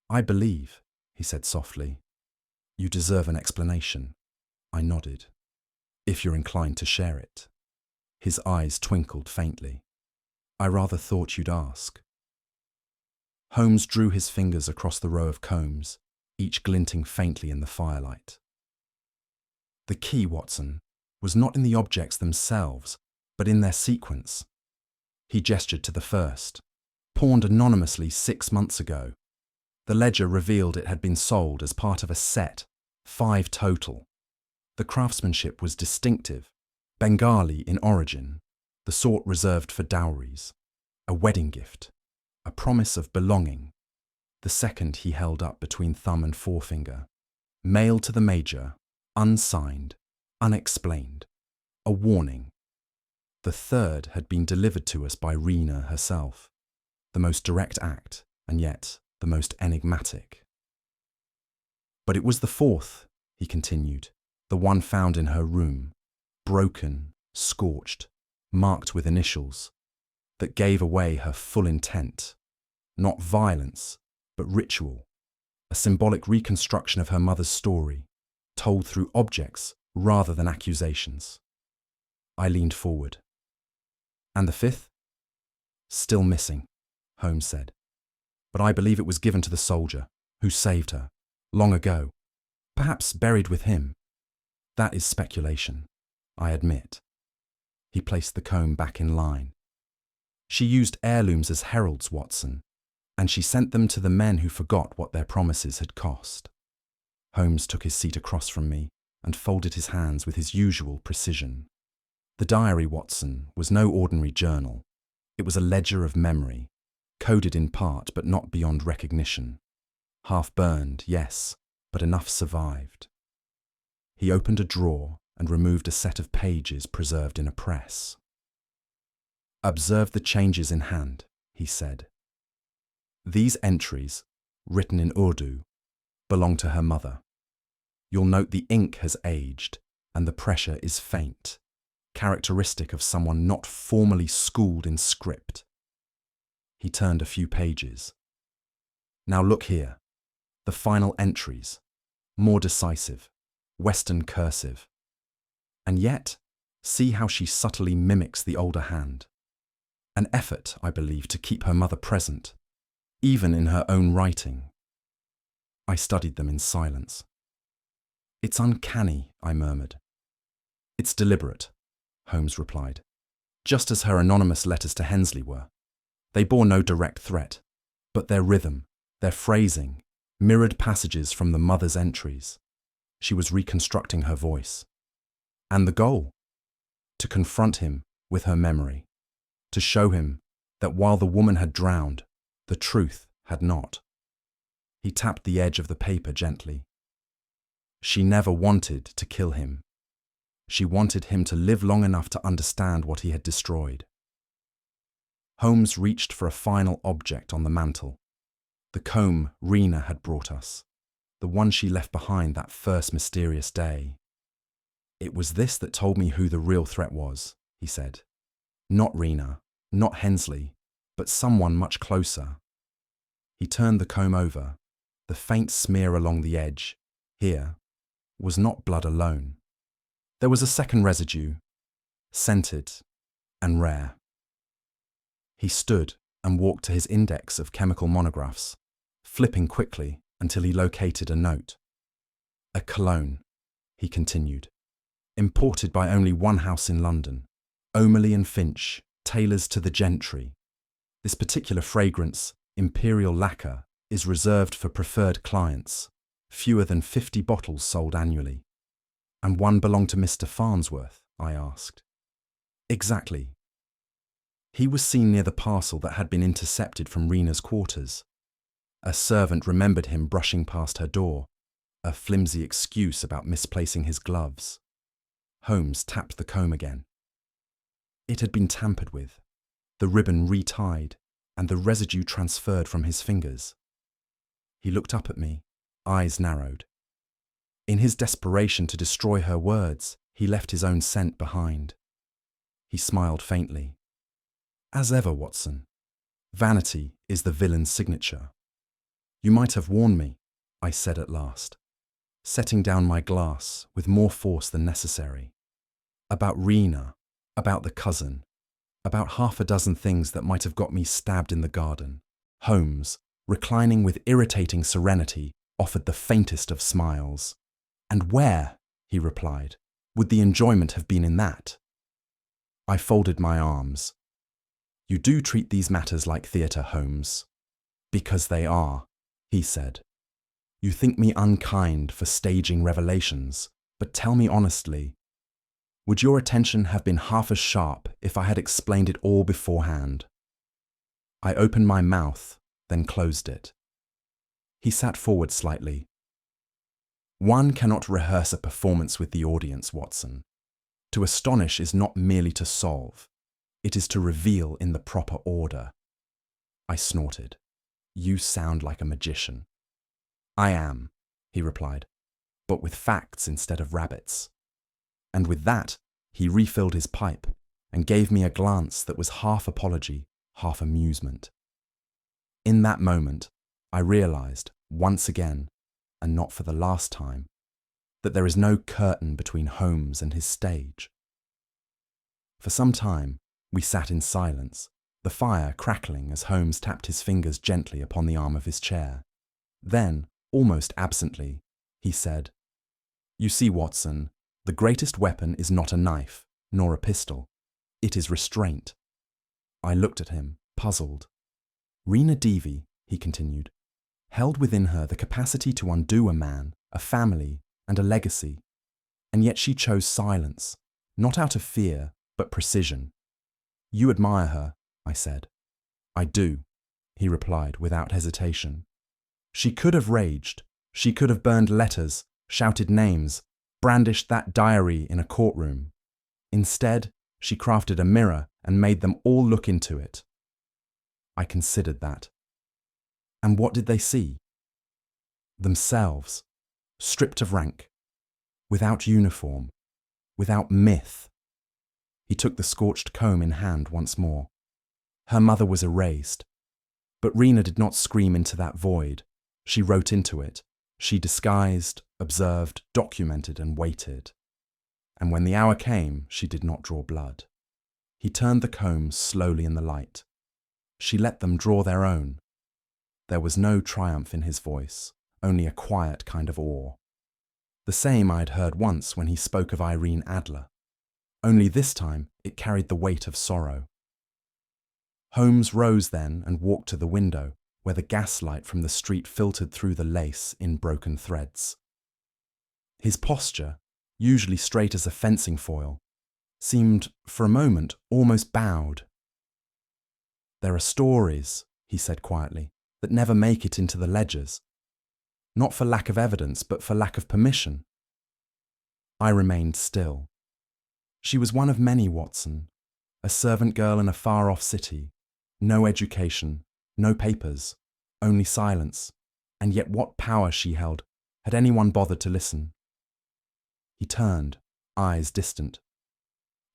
"I believe," he said softly, "you deserve an explanation." I nodded. "If you're inclined to share it." His eyes twinkled faintly. "I rather thought you'd ask." Holmes drew his fingers across the row of combs, each glinting faintly in the firelight. "The key, Watson, was not in the objects themselves, but in their sequence." He gestured to the first, pawned anonymously 6 months ago. The ledger revealed it had been sold as part of a set, 5 total. The craftsmanship was distinctive, Bengali in origin, the sort reserved for dowries, a wedding gift, a promise of belonging. The second he held up between thumb and forefinger, mailed to the Major, unsigned, unexplained, a warning. The third had been delivered to us by Rena herself, the most direct act, and yet the most enigmatic. "But it was the fourth," he continued, "the one found in her room, broken, scorched, marked with initials, that gave away her full intent. Not violence, but ritual, a symbolic reconstruction of her mother's story, told through objects rather than accusations." I leaned forward. "And the fifth?" "Still missing," Holmes said. "But I believe it was given to the soldier who saved her, long ago, perhaps buried with him. That is speculation, I admit." He placed the comb back in line. "She used heirlooms as heralds, Watson, and she sent them to the men who forgot what their promises had cost." Holmes took his seat across from me and folded his hands with his usual precision. "The diary, Watson, was no ordinary journal. It was a ledger of memory, coded in part but not beyond recognition. Half burned, yes, but enough survived." He opened a drawer and removed a set of pages preserved in a press. "Observe the changes in hand," he said. "These entries, written in Urdu, belong to her mother. You'll note the ink has aged and the pressure is faint, characteristic of someone not formally schooled in script." He turned a few pages. "Now look here. The final entries, more decisive, Western cursive. And yet, see how she subtly mimics the older hand. An effort, I believe, to keep her mother present, even in her own writing." I studied them in silence. "It's uncanny," I murmured. "It's deliberate," Holmes replied, "just as her anonymous letters to Hensley were. They bore no direct threat, but their rhythm, their phrasing, mirrored passages from the mother's entries. She was reconstructing her voice. And the goal? To confront him with her memory, to show him that while the woman had drowned, the truth had not." He tapped the edge of the paper gently. "She never wanted to kill him. She wanted him to live long enough to understand what he had destroyed." Holmes reached for a final object on the mantel. The comb Rena had brought us, the one she left behind that first mysterious day. "It was this that told me who the real threat was," he said. "Not Rena, not Hensley, but someone much closer." He turned the comb over. The faint smear along the edge, here, was not blood alone. There was a second residue, scented and rare. He stood and walked to his index of chemical monographs, flipping quickly until he located a note. "A cologne," he continued, "imported by only one house in London, O'Malley and Finch, tailors to the gentry. This particular fragrance, Imperial Lacquer, is reserved for preferred clients, fewer than 50 bottles sold annually." "And one belonged to Mr. Farnsworth?" I asked. "Exactly. He was seen near the parcel that had been intercepted from Rena's quarters. A servant remembered him brushing past her door, a flimsy excuse about misplacing his gloves." Holmes tapped the comb again. It had been tampered with, the ribbon retied, and the residue transferred from his fingers. He looked up at me, eyes narrowed. In his desperation to destroy her words, he left his own scent behind. He smiled faintly. As ever, Watson, vanity is the villain's signature. You might have warned me, I said at last, setting down my glass with more force than necessary. About Rena, about the cousin, about half a dozen things that might have got me stabbed in the garden. Holmes, reclining with irritating serenity, offered the faintest of smiles. And where, he replied, would the enjoyment have been in that? I folded my arms. You do treat these matters like theatre, Holmes. Because they are, he said. You think me unkind for staging revelations, but tell me honestly, would your attention have been half as sharp if I had explained it all beforehand? I opened my mouth, then closed it. He sat forward slightly. One cannot rehearse a performance with the audience, Watson. To astonish is not merely to solve. It is to reveal in the proper order. I snorted. You sound like a magician. I am, he replied, but with facts instead of rabbits. And with that, he refilled his pipe and gave me a glance that was half apology, half amusement. In that moment, I realized, once again, and not for the last time, that there is no curtain between Holmes and his stage. For some time, we sat in silence, the fire crackling as Holmes tapped his fingers gently upon the arm of his chair. Then, almost absently, he said, You see, Watson, the greatest weapon is not a knife, nor a pistol. It is restraint. I looked at him, puzzled. Rena Deevy, he continued, held within her the capacity to undo a man, a family, and a legacy, and yet she chose silence, not out of fear, but precision. You admire her, I said. I do, he replied without hesitation. She could have raged, she could have burned letters, shouted names, brandished that diary in a courtroom. Instead, she crafted a mirror and made them all look into it. I considered that. And what did they see? Themselves, stripped of rank, without uniform, without myth. He took the scorched comb in hand once more. Her mother was erased. But Rena did not scream into that void. She wrote into it. She disguised, observed, documented, and waited. And when the hour came, she did not draw blood. He turned the combs slowly in the light. She let them draw their own. There was no triumph in his voice, only a quiet kind of awe. The same I had heard once when he spoke of Irene Adler. Only this time it carried the weight of sorrow. Holmes rose then and walked to the window, where the gaslight from the street filtered through the lace in broken threads. His posture, usually straight as a fencing foil, seemed, for a moment, almost bowed. There are stories, he said quietly, that never make it into the ledgers. Not for lack of evidence, but for lack of permission. I remained still. She was one of many, Watson, a servant girl in a far-off city, no education, no papers, only silence, and yet what power she held, had anyone bothered to listen. He turned, eyes distant.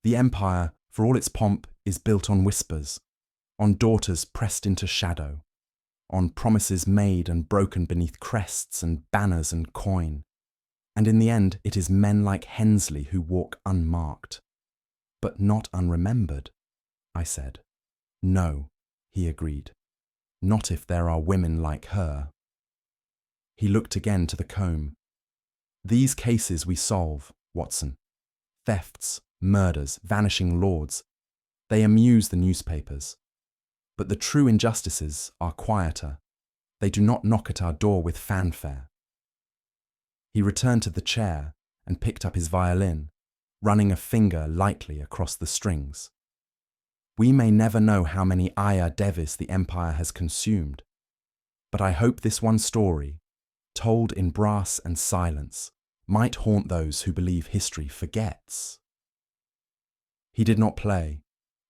The empire, for all its pomp, is built on whispers, on daughters pressed into shadow, on promises made and broken beneath crests and banners and coin. And in the end, it is men like Hensley who walk unmarked. But not unremembered, I said. No, he agreed. Not if there are women like her. He looked again to the comb. These cases we solve, Watson. Thefts, murders, vanishing lords. They amuse the newspapers. But the true injustices are quieter. They do not knock at our door with fanfare. He returned to the chair and picked up his violin, running a finger lightly across the strings. We may never know how many Aya Devis the empire has consumed, but I hope this one story, told in brass and silence, might haunt those who believe history forgets. He did not play.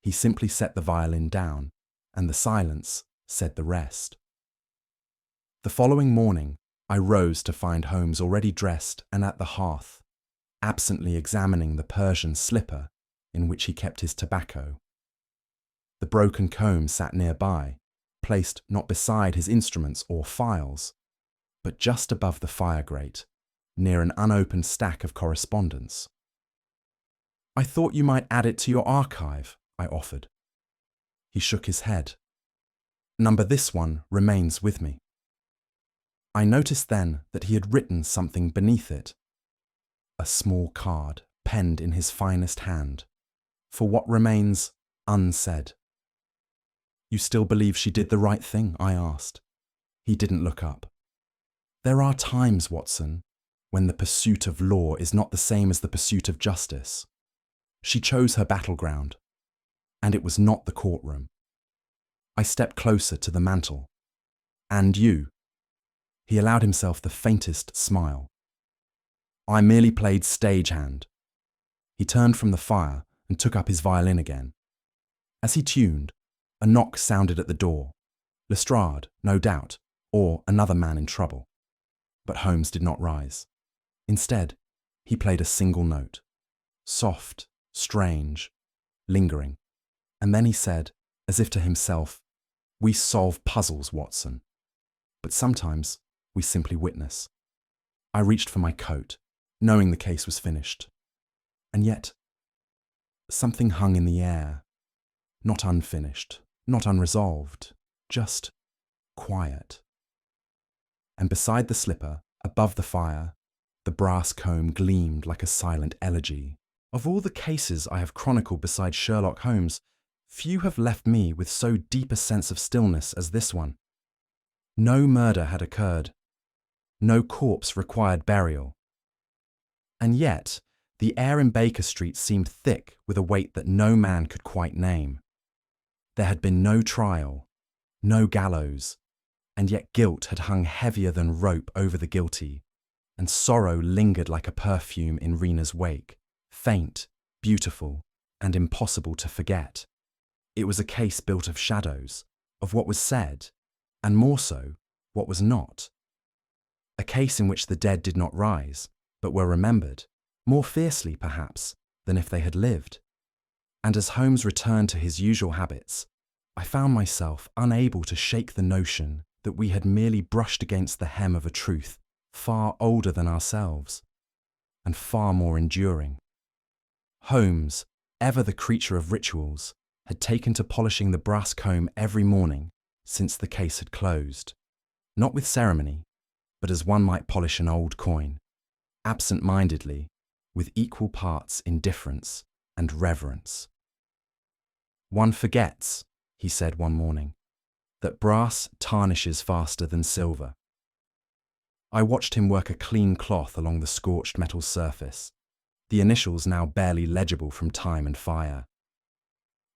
He simply set the violin down, and the silence said the rest. The following morning, I rose to find Holmes already dressed and at the hearth, absently examining the Persian slipper in which he kept his tobacco. The broken comb sat nearby, placed not beside his instruments or files, but just above the fire grate, near an unopened stack of correspondence. "I thought you might add it to your archive," I offered. He shook his head. "Number this one remains with me." I noticed then that he had written something beneath it. A small card, penned in his finest hand, for what remains unsaid. "You still believe she did the right thing?" I asked. He didn't look up. "There are times, Watson, when the pursuit of law is not the same as the pursuit of justice. She chose her battleground, and it was not the courtroom." I stepped closer to the mantel. "And you?" He allowed himself the faintest smile. "I merely played stagehand." He turned from the fire and took up his violin again. As he tuned, a knock sounded at the door. Lestrade, no doubt, or another man in trouble. But Holmes did not rise. Instead, he played a single note, soft, strange, lingering, and then he said, as if to himself, "We solve puzzles, Watson, but sometimes we simply witness." I reached for my coat, knowing the case was finished. And yet, something hung in the air, not unfinished, not unresolved, just quiet. And beside the slipper, above the fire, the brass comb gleamed like a silent elegy. Of all the cases I have chronicled beside Sherlock Holmes, few have left me with so deep a sense of stillness as this one. No murder had occurred. No corpse required burial. And yet, the air in Baker Street seemed thick with a weight that no man could quite name. There had been no trial, no gallows, and yet guilt had hung heavier than rope over the guilty, and sorrow lingered like a perfume in Rena's wake, faint, beautiful, and impossible to forget. It was a case built of shadows, of what was said, and more so, what was not. A case in which the dead did not rise, but were remembered, more fiercely perhaps than if they had lived. And as Holmes returned to his usual habits, I found myself unable to shake the notion that we had merely brushed against the hem of a truth far older than ourselves, and far more enduring. Holmes, ever the creature of rituals, had taken to polishing the brass comb every morning since the case had closed, not with ceremony, but as one might polish an old coin, absent-mindedly, with equal parts indifference and reverence. "One forgets," he said one morning, "that brass tarnishes faster than silver." I watched him work a clean cloth along the scorched metal surface, the initials now barely legible from time and fire.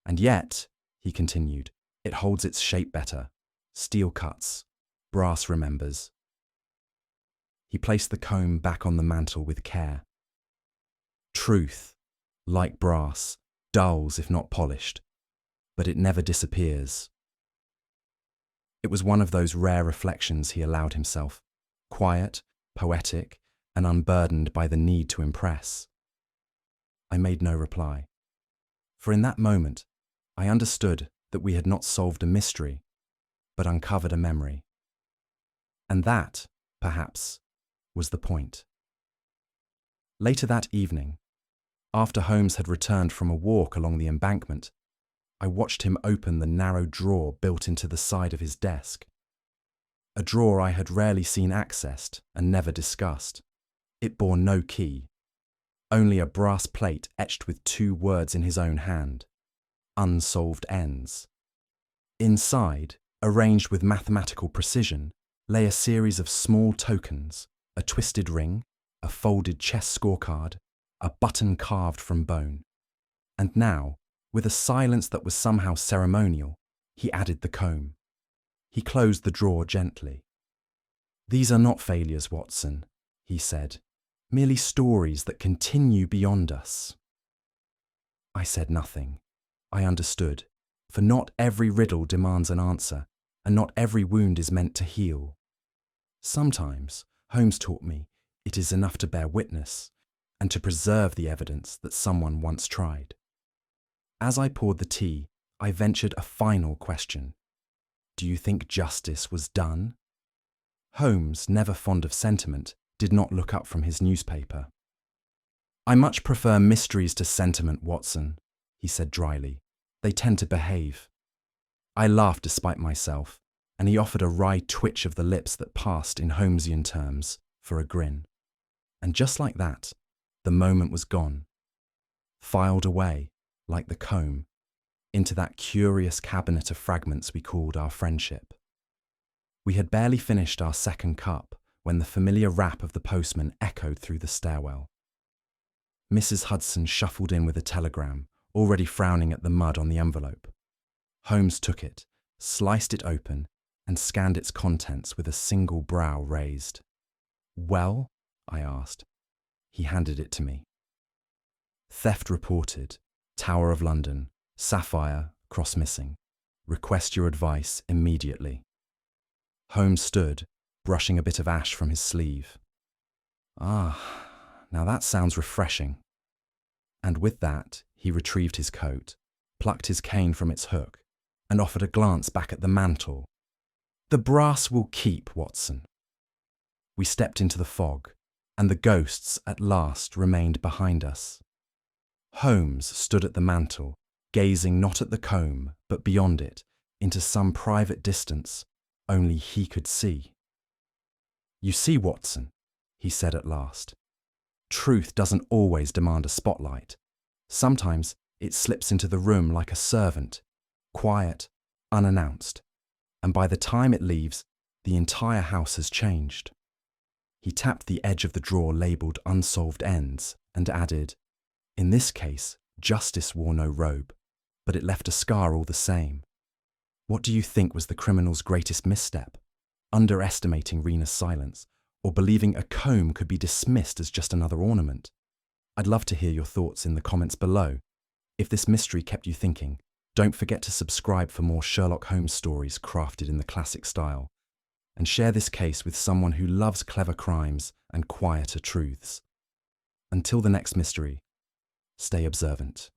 "And yet," he continued, "it holds its shape better. Steel cuts, brass remembers." He placed the comb back on the mantel with care. "Truth, like brass, dulls if not polished, but it never disappears." It was one of those rare reflections he allowed himself, quiet, poetic, and unburdened by the need to impress. I made no reply, for in that moment I understood that we had not solved a mystery, but uncovered a memory. And that, perhaps, was the point. Later that evening, after Holmes had returned from a walk along the embankment, I watched him open the narrow drawer built into the side of his desk. A drawer I had rarely seen accessed and never discussed. It bore no key, only a brass plate etched with 2 words in his own hand: "Unsolved ends." Inside, arranged with mathematical precision, lay a series of small tokens: a twisted ring, a folded chess scorecard, a button carved from bone. And now, with a silence that was somehow ceremonial, he added the comb. He closed the drawer gently. "These are not failures, Watson," he said, "merely stories that continue beyond us." I said nothing. I understood, for not every riddle demands an answer, and not every wound is meant to heal. Sometimes, Holmes taught me, it is enough to bear witness and to preserve the evidence that someone once tried. As I poured the tea, I ventured a final question. Do you think justice was done? Holmes, never fond of sentiment, did not look up from his newspaper. I much prefer mysteries to sentiment, Watson, he said dryly. They tend to behave. I laughed despite myself, and he offered a wry twitch of the lips that passed, in Holmesian terms, for a grin. And just like that, the moment was gone, filed away, like the comb, into that curious cabinet of fragments we called our friendship. We had barely finished our second cup when the familiar rap of the postman echoed through the stairwell. Mrs. Hudson shuffled in with a telegram, already frowning at the mud on the envelope. Holmes took it, sliced it open, and scanned its contents with a single brow raised. "Well?" I asked. He handed it to me. Theft reported, Tower of London, sapphire, cross missing. Request your advice immediately. Holmes stood, brushing a bit of ash from his sleeve. Ah, now that sounds refreshing. And with that, he retrieved his coat, plucked his cane from its hook, and offered a glance back at the mantel. The brass will keep, Watson. We stepped into the fog, and the ghosts at last remained behind us. Holmes stood at the mantel, gazing not at the comb, but beyond it, into some private distance only he could see. You see, Watson, he said at last, truth doesn't always demand a spotlight. Sometimes it slips into the room like a servant, quiet, unannounced, and by the time it leaves, the entire house has changed. He tapped the edge of the drawer labelled Unsolved Ends and added, in this case, justice wore no robe, but it left a scar all the same. What do you think was the criminal's greatest misstep? Underestimating Rena's silence, or believing a comb could be dismissed as just another ornament? I'd love to hear your thoughts in the comments below. If this mystery kept you thinking, don't forget to subscribe for more Sherlock Holmes stories crafted in the classic style, and share this case with someone who loves clever crimes and quieter truths. Until the next mystery, stay observant.